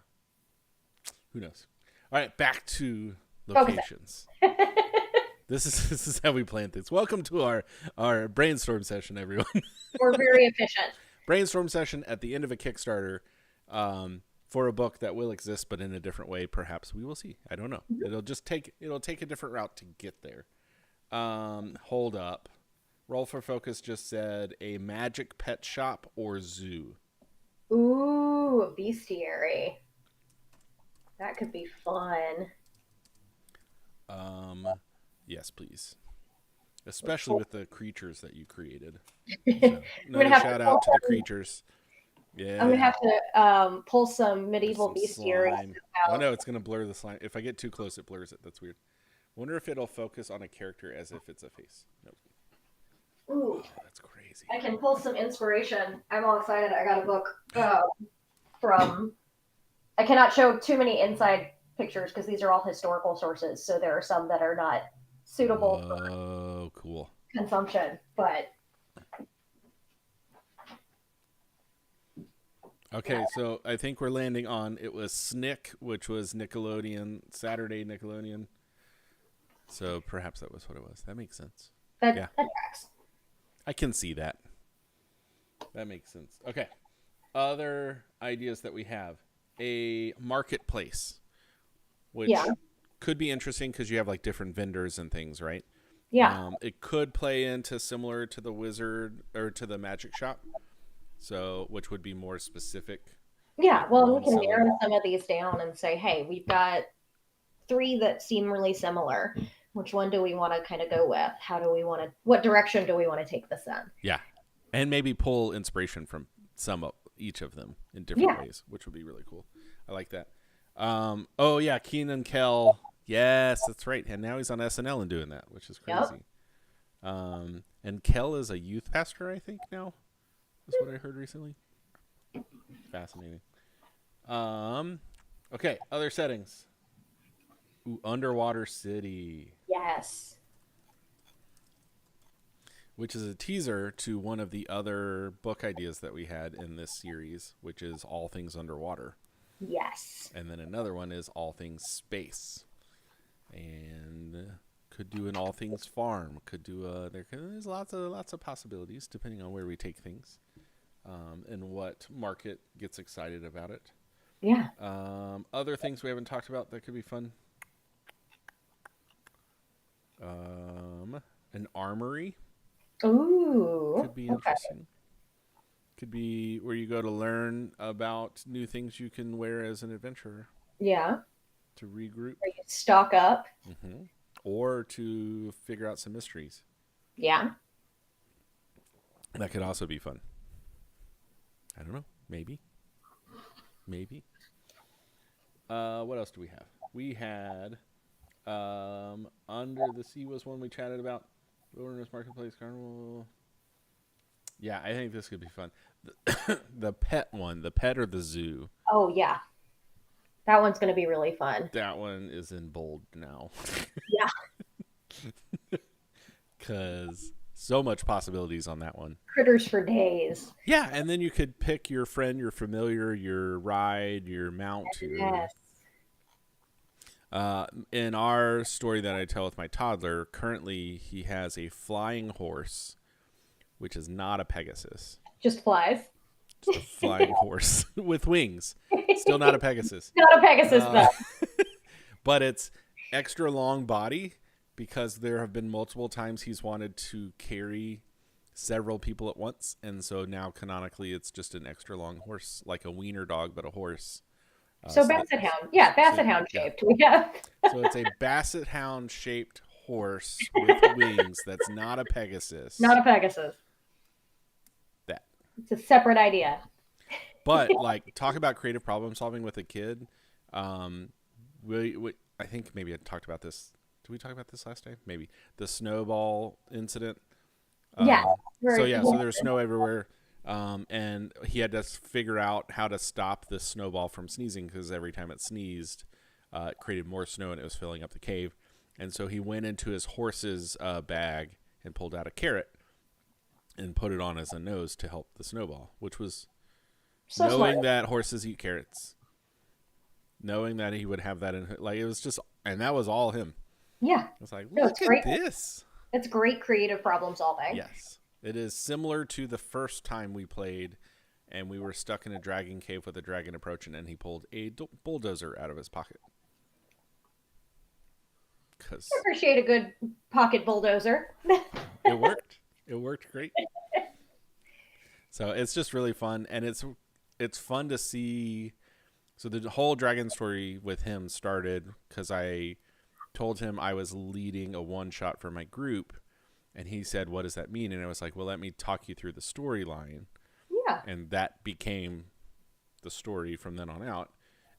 Who knows? All right, back to Focus locations. This is how we plan things. Welcome to our brainstorm session, everyone. We're very efficient. Brainstorm session at the end of a Kickstarter for a book that will exist, but in a different way. Perhaps we will see. I don't know. It'll take a different route to get there. Hold up. Roll for Focus just said a magic pet shop or zoo. Ooh, a bestiary. That could be fun. Yes, please. Especially Pull- with the creatures that you created. I'm So, gonna another have shout to out pull to the some, creatures. I'm gonna Yeah. have to pull some There's medieval some bestiaries slime. Oh out. no, it's gonna blur the slime. If I get too close, it blurs it. That's weird. Wonder if it'll focus on a character as if it's a face. Nope. Ooh, Oh, that's crazy. I can pull some inspiration. I'm all excited. I got a book from. I cannot show too many inside pictures because these are all historical sources. So there are some that are not suitable for Whoa, cool. consumption. But Okay, so I think we're landing on it was Snick, which was Nickelodeon, Saturday Nickelodeon. So perhaps that was what it was. That makes sense. Yeah, that tracks. I can see that. That makes sense. Okay. Other ideas that we have a marketplace, Yeah, which could be interesting because you have like different vendors and things, right? yeah, It could play into similar to the wizard or to the magic shop, so which would be more specific, yeah. like Well, we one can seller. narrow some of these down and say, hey, we've got three that seem really similar. Which one do we want to kind of go with? How do we want to? What direction do we want to take this in? Yeah, and maybe pull inspiration from some of each of them in different Yeah. ways, which would be really cool. I like that. Oh yeah, Keenan Kell. Yes, that's right. And now he's on SNL and doing that, which is Yep. crazy. And Kell is a youth pastor, I think now. That's what I heard recently. Fascinating. Um, okay, other settings. Ooh, Underwater City, Yes. which is a teaser to one of the other book ideas that we had in this series, which is All Things Underwater. Yes. And then another one is All Things Space. And could do an All Things Farm. Could do there's lots of possibilities depending on where we take things, and what market gets excited about it. Yeah. Other things we haven't talked about that could be fun. An armory Ooh. could be Okay. interesting. Could be where you go to learn about new things you can wear as an adventurer Yeah. to regroup, Where you stock up. hmm or to figure out some mysteries. Yeah. That could also be fun. I don't know. Maybe. Maybe. What else do we have? We had Under the Sea was one we chatted about. Wilderness Marketplace Carnival. Yeah, I think this could be fun. The pet one, the pet or the zoo. Oh yeah. That one's going to be really fun. That one is in bold now. Yeah. Because so much possibilities on that one. Critters for days. Yeah, and then you could pick your friend, your familiar, your ride, your mount, your Yes. in our story that I tell with my toddler, currently he has a flying horse, which is not a Pegasus. Just flies. Just a flying horse with wings. Still not a Pegasus. Not a Pegasus Uh, though. but it's extra long body because there have been multiple times he's wanted to carry several people at once. And so now canonically it's just an extra long horse, like a wiener dog, but a horse. So Basset Hound. Yeah, Basset Hound Yeah. shaped. We have. So it's a Basset Hound shaped horse with wings that's not a Pegasus. Not a Pegasus. That. It's a separate idea. But like, talk about creative problem solving with a kid. I think maybe I talked about this. Did we talk about this last time? Maybe the snowball incident. Yeah. So there was snow everywhere, and he had to figure out how to stop the snowball from sneezing because every time it sneezed, it created more snow and it was filling up the cave. And so he went into his horse's bag and pulled out a carrot and put it on as a nose to help the snowball, which was so knowing smart. that horses eat carrots, knowing that he would have that in, like, it was just, and that was all him. Yeah. It's like, No, look it's at great. this. It's great creative problem solving. Yes. It is similar to the first time we played and we were stuck in a dragon cave with a dragon approaching and he pulled a bulldozer out of his pocket. Because I appreciate a good pocket bulldozer. it worked. It worked great. So it's just really fun, and it's fun to see. So the whole dragon story with him started because I told him I was leading a one shot for my group, and he said, "What does that mean?" And I was like, "Well, let me talk you through the storyline," Yeah. and that became the story from then on out.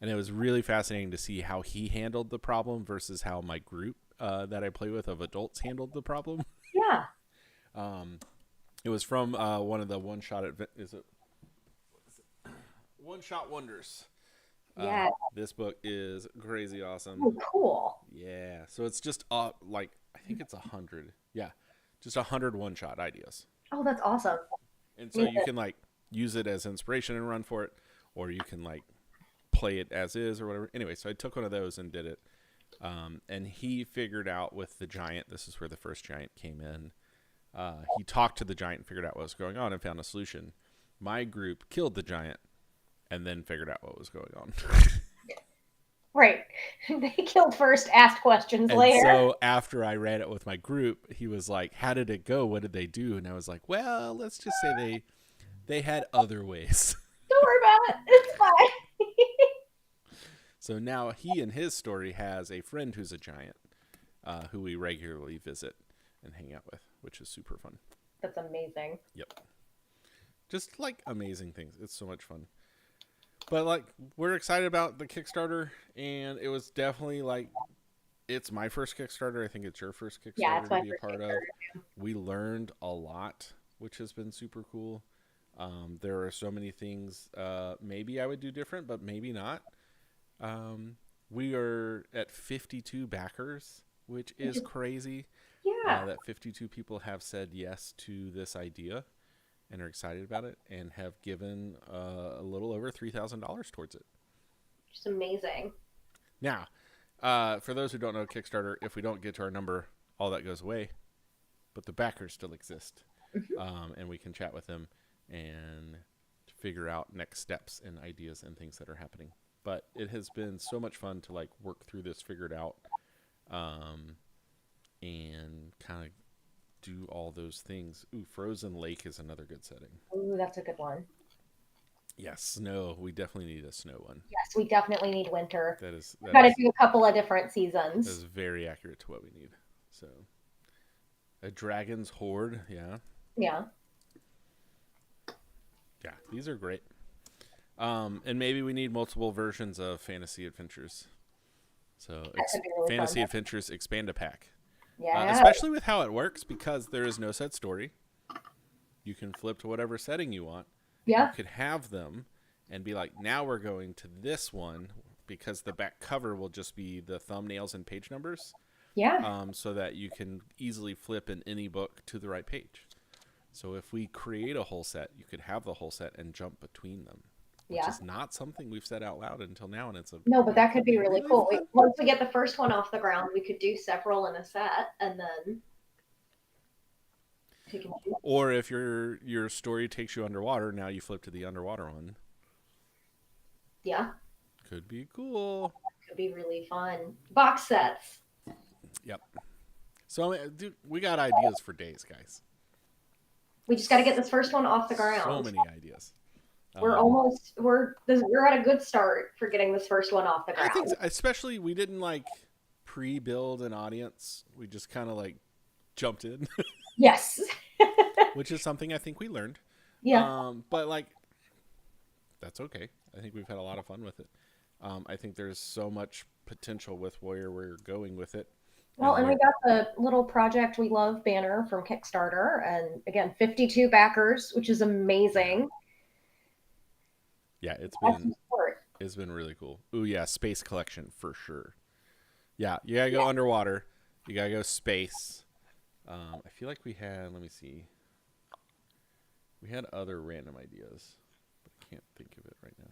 And it was really fascinating to see how he handled the problem versus how my group that I play with of adults handled the problem. Yeah. It was from one of the one shot One Shot Wonders. Yeah. This book is crazy awesome. Oh, cool. Yeah, so it's just like I think it's 100. Yeah, just 100 one shot ideas, Oh, that's awesome. and so you can like use it as inspiration and run for it, or you can like play it as is or whatever. Anyway, so I took one of those and did it, and he figured out with the giant. This is where the first giant came in. He talked to the giant and figured out what was going on and found a solution. My group killed the giant and then figured out what was going on. Right. They killed first, asked questions And later. so after I ran it with my group, he was like, "How did it go? What did they do?" And I was like, "Well, let's just say they had other ways." Don't worry about it. It's fine. So now he in his story has a friend who's a giant, who we regularly visit and hang out with, which is super fun. That's amazing. Yep. Just like amazing things. It's so much fun. But like we're excited about the Kickstarter, and it was definitely like it's my first Kickstarter. I think it's your first Kickstarter Yeah, it's my to be a first part of. Kickstarter. We learned a lot, which has been super cool. There are so many things maybe I would do different, but maybe not. We are at 52 backers, which Which is is, crazy. yeah, That 52 people have said yes to this idea and are excited about it and have given a little over $3,000 towards it. just amazing. Now, for those who don't know Kickstarter, if we don't get to our number, all that goes away, but the backers still exist, and we can chat with them and figure out next steps and ideas and things that are happening. But it has been so much fun to like work through this, figure it out, um, and kind of do all those things. Ooh, Frozen Lake is another good setting. Ooh, that's a good one. Yes, snow. We definitely need a snow one. Yes, we definitely need winter. That is that Got to is do a couple of different that seasons. is very accurate to what we need. So a dragon's horde, yeah, Yeah, yeah. These are great. And maybe we need multiple versions of Fantasy Adventures. So that could be really fun. Fantasy Adventures expand a pack, Yeah, especially with how it works because there is no set story. You can flip to whatever setting you want. You yeah, could have them and be like, now we're going to this one because the back cover will just be the thumbnails and page numbers, yeah, so that you can easily flip in any book to the right page. So if we create a whole set, you could have the whole set and jump between them, which yeah. is not something we've said out loud until now, and No, but that could could be be really really cool. fun. Once we get the first one off the ground, we could do several in a set, and then we can do. Or if your story takes you underwater, now you flip to the underwater one. Yeah, Could be cool. could be really fun. Box sets. Yep. So dude, we got ideas for days, guys. We just got to get this first one off the So ground. many ideas. We're Um, almost we're at a good start for getting this first one off the I think, ground. especially, we didn't like pre-build an audience. We just kind of like jumped in, Yes. which is something I think we learned. Yeah. But like, that's okay. I think we've had a lot of fun with it. I think there's so much potential with where we're going with it, Well, and and we where, got the little Project We Love banner from Kickstarter, and again, 52 backers, which is yeah, amazing. yeah, That's some support. it's been really cool. Ooh, yeah, space collection for sure. Yeah, you gotta go underwater. You gotta go space. I feel like we had. Let me see. We had other random ideas, but I can't think of it right now.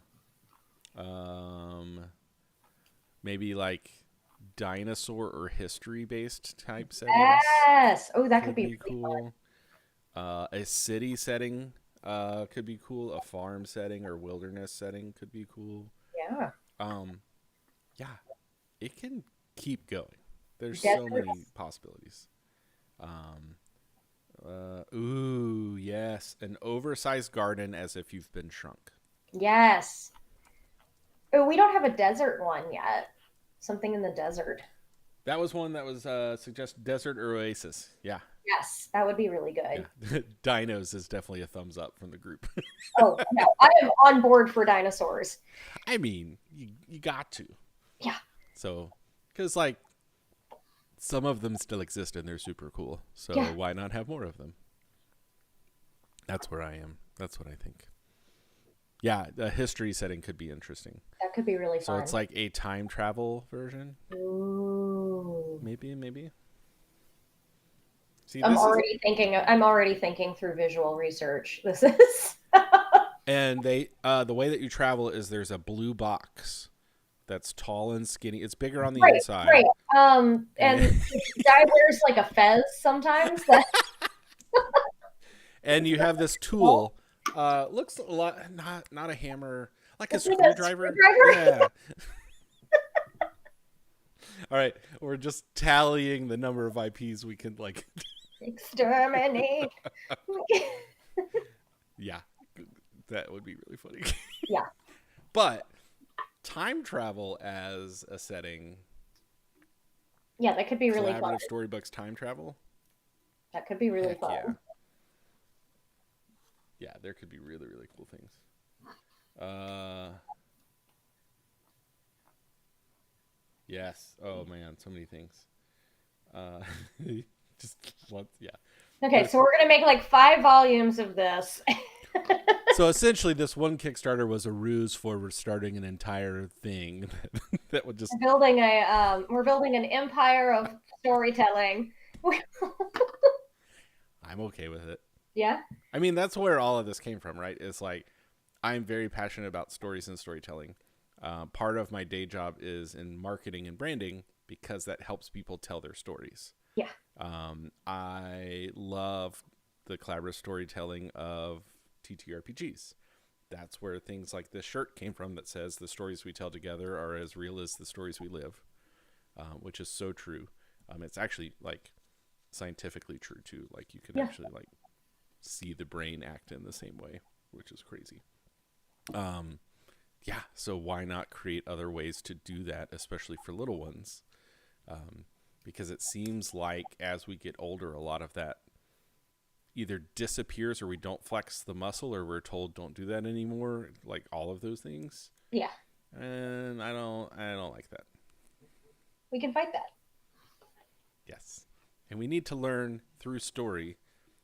Maybe like dinosaur or history based type settings Yes. Oh, that could could be be really fun. cool. A city setting could be cool. A farm setting or wilderness setting could be cool. Yeah. Um, yeah, it can keep going. There's so many Deserts. possibilities. Um, ooh, yes, an oversized garden as if you've been shrunk. Yes. Oh, we don't have a desert one yet. Something in the desert. That was one that was suggest desert or oasis. Yeah, Yes, that would be really yeah. good. Dinos is definitely a thumbs up from the group. Oh, no, I am on board for dinosaurs. I mean, you got to. Yeah. So, because like some of them still exist and they're super cool. So Yeah. why not have more of them? That's where I am. That's what I think. Yeah, the history setting could be interesting. That could be really So it's fun. like a time travel version. Ooh. Maybe. See, I'm this is, already thinking. I'm already thinking through visual research. This is and they the way that you travel is there's a blue box that's tall and skinny. It's bigger on the right, inside. right. And And, the guy wears like a fez sometimes. That and you have this tool. Looks a lot not a hammer, like a looks like a screwdriver. screwdriver. Yeah. All right, we're just tallying the number of IPs we can like. Exterminate. Yeah, that would be really funny. Yeah, But time travel as a setting, yeah, that could be really fun. collaborative storybooks time travel. That could be really Heck yeah, fun. yeah, there could be really really cool things. Uh, yes. Oh man, so many things. Uh, just once, yeah. Okay, There's so we're gonna make like 5 volumes of this. So essentially, this one Kickstarter was a ruse for restarting an entire thing that would just. We're building an empire of storytelling. I'm okay with it. Yeah, I mean, that's where all of this came from, right? It's like I'm very passionate about stories and storytelling. Part of my day job is in marketing and branding because that helps people tell their stories. yeah, I love the collaborative storytelling of TTRPGs. That's where things like this shirt came from that says the stories we tell together are as real as the stories we live, which is so true. It's actually like scientifically true too. Like you can yeah, actually like see the brain act in the same way, which is crazy. Um, yeah, so why not create other ways to do that, especially for little ones? Um, because it seems like as we get older, a lot of that either disappears or we don't flex the muscle or we're told don't do that anymore, like all of those things. yeah. And I don't like that. We can fight that. Yes. And we need to learn through story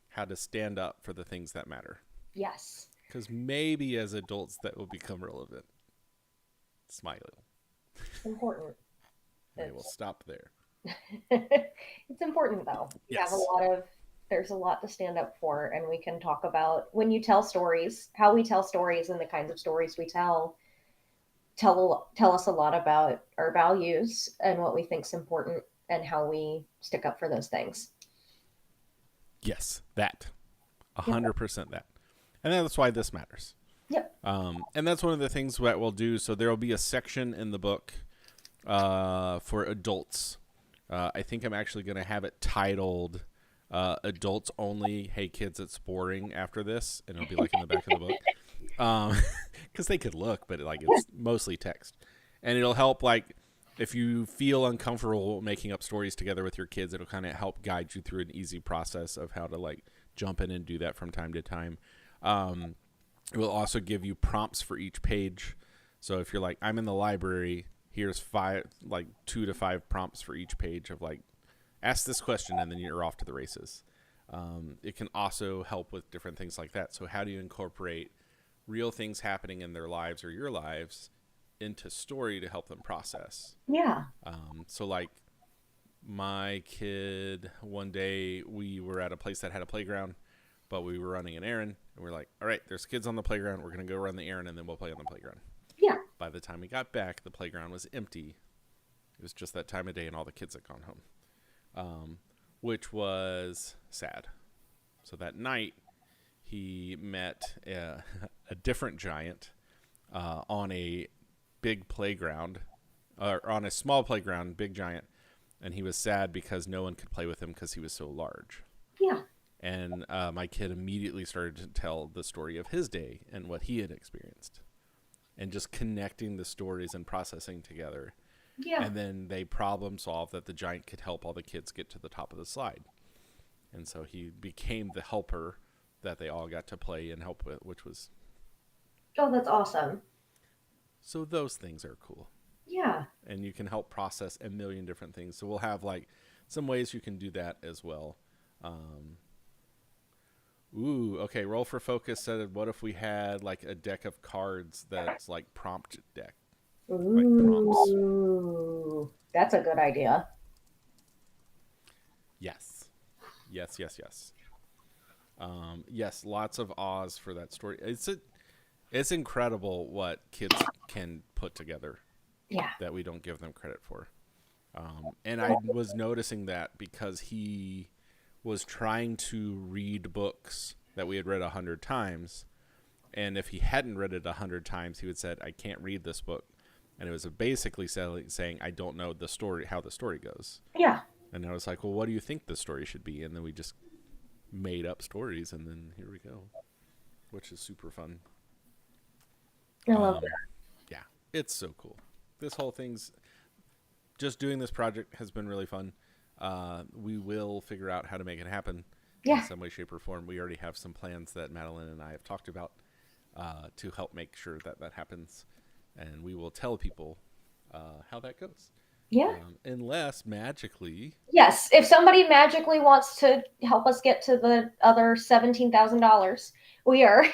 how to stand up for the things that matter. Yes, Because maybe as adults that will become relevant. Smile. it's important. We will stop there. It's important though. We have a Yes. lot of there's a lot to stand up for, and we can talk about when you tell stories, how we tell stories, and the kinds of stories we tell us a lot about our values and what we think is important and how we stick up for those things. Yes. That. Yep. 100% that. And that's why this matters. Yep. And that's one of the things that we'll do. So there will be a section in the book for adults. I think I'm actually going to have it titled "Adults Only." Hey kids, it's boring after this, and it'll be like in the back of the book, because they could look, but like it's mostly text, and it'll help like if you feel uncomfortable making up stories together with your kids, it'll kind of help guide you through an easy process of how to like jump in and do that from time to time. It will also give you prompts for each page. So if you're like, I'm in the library, here's five, like 2 to 5 prompts for each page of like, ask this question, and then you're off to the races. It can also help with different things like that. So how do you incorporate real things happening in their lives or your lives into story to help them process? Yeah. So like my kid, one day we were at a place that had a playground, but we were running an errand, and we're like, all right, there's kids on the playground. We're going to go run the errand, and then we'll play on the playground. Yeah. By the time we got back, the playground was empty. It was just that time of day, and all the kids had gone home, which was sad. So that night, he met a different giant on a big playground, or on a small playground, big giant, and he was sad because no one could play with him because he was so large. Yeah. And my kid immediately started to tell the story of his day and what he had experienced, and just connecting the stories and processing together. Yeah. And then they problem solved that the giant could help all the kids get to the top of the slide. And so he became the helper that they all got to play and help with, which was. Oh, that's awesome. So those things are cool. Yeah. And you can help process a million different things. So we'll have like some ways you can do that as well. Okay. Roll for Focus said, what if we had like a deck of cards that's like prompt deck, like prompts? Ooh, that's a good idea. Yes. Yes, yes, yes. Yes, lots of Oz for that story. It's incredible what kids can put together Yeah. that we don't give them credit for. And I was noticing that because he was trying to read books that we had read 100 times, and if he hadn't read it 100 times, he would said, "I can't read this book," and it was basically saying, "I don't know the story, how the story goes." Yeah. And I was like, "Well, what do you think the story should be?" And then we just made up stories, and then here we go, which is super fun. I love Um, that. yeah, it's so cool. This whole thing's just doing this project has been really fun. We will figure out how to make it happen in Yeah. some way, shape, or form. We already have some plans that Madeline and I have talked about to help make sure that that happens, and we will tell people how that goes. Yeah. Unless magically, Yes. If somebody magically wants to help us get to the other $17,000, we are.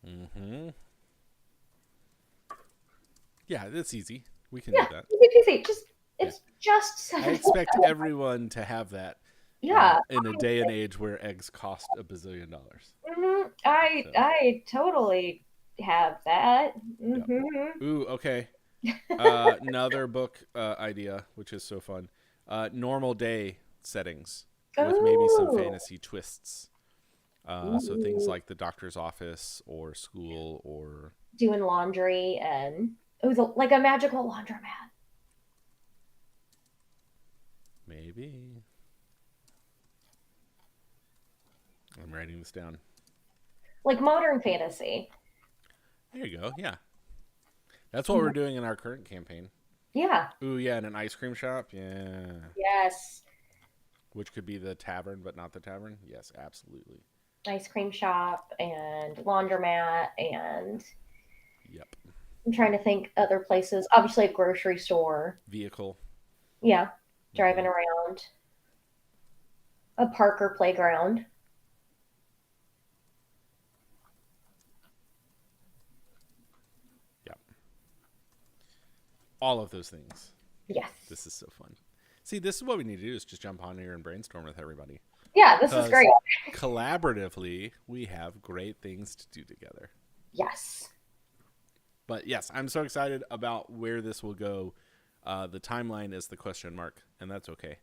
Mm-hmm. Yeah, that's easy. We can do Yeah, that. easy peasy. Just Yeah. it's just I 7 expect everyone to have that Yeah, in a day and age where eggs cost $1 billion. I So, I totally have that. yep. Ooh, okay. Another book idea, which is so fun. Normal day settings with maybe some Oh, fantasy twists. So things ooh, like the doctor's office or school or doing laundry and it was like a magical laundromat, maybe. I'm writing this down. like modern fantasy. There you go. Yeah. That's what we're doing in our current campaign. Yeah. Ooh, yeah, and an ice cream shop. Yeah. Yes. Which could be the tavern, but not the tavern. Yes, absolutely. Ice cream shop and laundromat and Yep. I'm trying to think other places. Obviously a grocery store. Vehicle. Yeah. Driving Mm-hmm. around. A park or playground. Yep. All of those things. Yes. This is so fun. See, this is what we need to do is just jump on here and brainstorm with everybody. Yeah, this is Because great. collaboratively, we have great things to do together. Yes. But yes, I'm so excited about where this will go. The timeline is the question mark, and that's okay.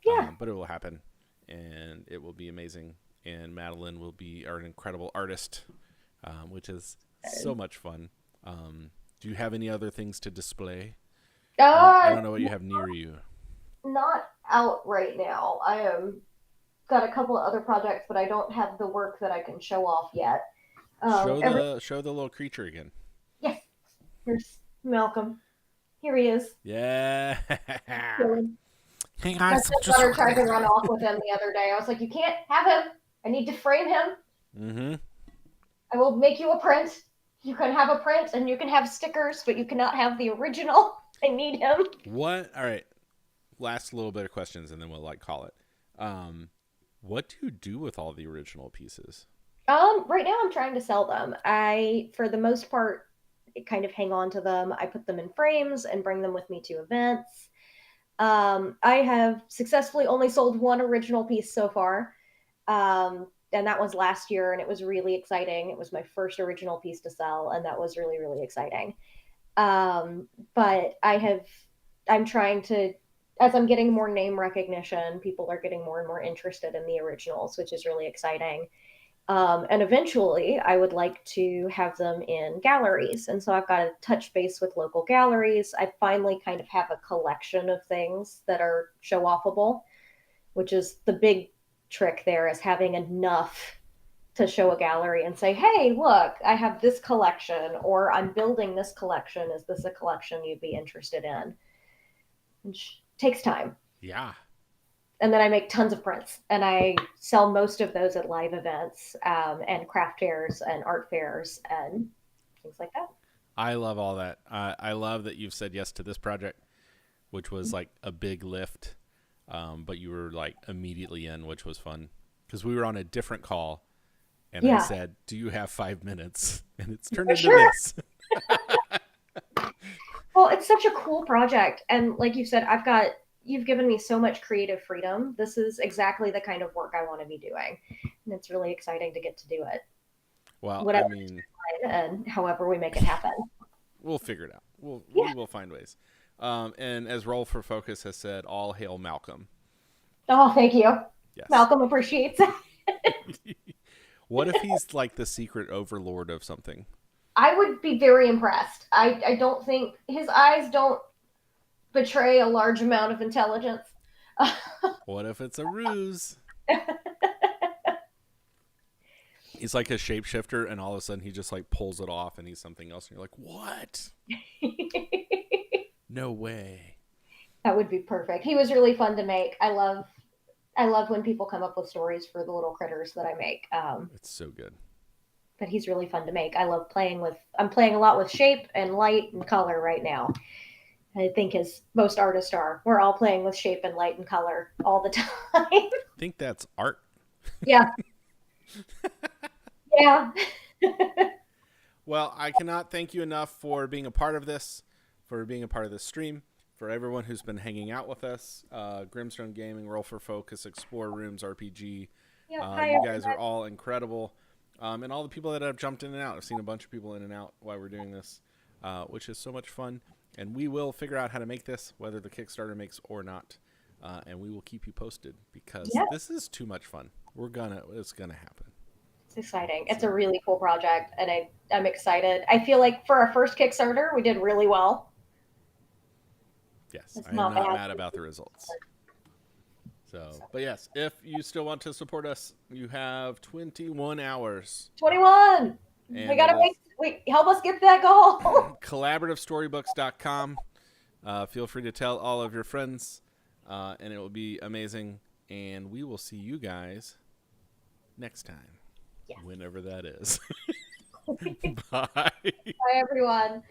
Yeah. But it will happen, and it will be amazing. And Madeline will be an incredible artist, which is so much fun. Do you have any other things to display? I Uh, don't know what you have near you. not out right now. I am got a couple of other projects, but I don't have the work that I can show off yet. Show Every the little creature again. Yes, here's Malcolm. Here he is. Yeah. Chilling. Hey My guys, just stepdaughter tried to run off with him the other day. I was like, "You can't have him. I need to frame him. mm-hmm. I will make you a print. You can have a print and you can have stickers, but you cannot have the original. I need him." What? All right. Last little bit of questions, and then we'll call it. Um, what do you do with all the original pieces? Right now I'm trying to sell them. I, for the most part, kind of hang on to them. I put them in frames and bring them with me to events. I have successfully only sold one original piece so far. And that was last year, and it was really exciting. It was my first original piece to sell, and that was really, really exciting. But I'm trying to, as I'm getting more name recognition, people are getting more and more interested in the originals, which is really exciting. And eventually, I would like to have them in galleries. And so I've got to touch base with local galleries. I finally kind of have a collection of things that are show offable, which is the big trick there is having enough to show a gallery and say, hey, look, I have this collection, or I'm building this collection. Is this a collection you'd be interested in? Which takes time. Yeah, And then I make tons of prints and I sell most of those at live events and craft fairs and art fairs and things like that. I love all that. I love that you've said yes to this project, which was like a big lift, but you were like immediately in, which was fun because we were on a different call, and I Yeah, said, "Do you have 5 minutes?" And it's turned for into sure. this. Well, it's such a cool project. And like you said, you've given me so much creative freedom. This is exactly the kind of work I want to be doing. And it's really exciting to get to do it, Well, I whatever mean, and however we make it happen. we'll figure it out. We Yeah. will find ways. And as Roll for Focus has said, all hail Malcolm. Oh, thank you. Yes. Malcolm appreciates it. What if he's like the secret overlord of something? I would be very impressed. I don't think his eyes don't betray a large amount of intelligence. What if it's a ruse? He's like a shapeshifter, and all of a sudden he just like pulls it off, and he's something else, and you're like, "What? No way!" That would be perfect. He was really fun to make. I love when people come up with stories for the little critters that I make. It's so good. But he's really fun to make. I love playing with. I'm playing a lot with shape and light and color right now. I think as most artists are, we're all playing with shape and light and color all the time. I think that's art. Yeah, Yeah. Well, I cannot thank you enough for being a part of this, for being a part of this stream, for everyone who's been hanging out with us. Grimstone Gaming, Roll for Focus, Explore Rooms, RPG. Yep. Hi, You guys are everybody. all incredible. And all the people that have jumped in and out. I've seen a bunch of people in and out while we're doing this, which is so much fun. And we will figure out how to make this, whether the Kickstarter makes or not. And we will keep you posted because Yep. this is too much fun. It's gonna happen. It's exciting. It's So a really cool project, and I'm excited. I feel like for our first Kickstarter, we did really well. yes, It's I am not not bad. mad about the results. So, but yes, if you still want to support us, you have 21 hours, 21. We and it gotta is help us get to that goal. collaborativeStorybooks.com. Feel free to tell all of your friends, and it will be amazing. And we will see you guys next time, Yes. whenever that is. Bye. Bye, everyone.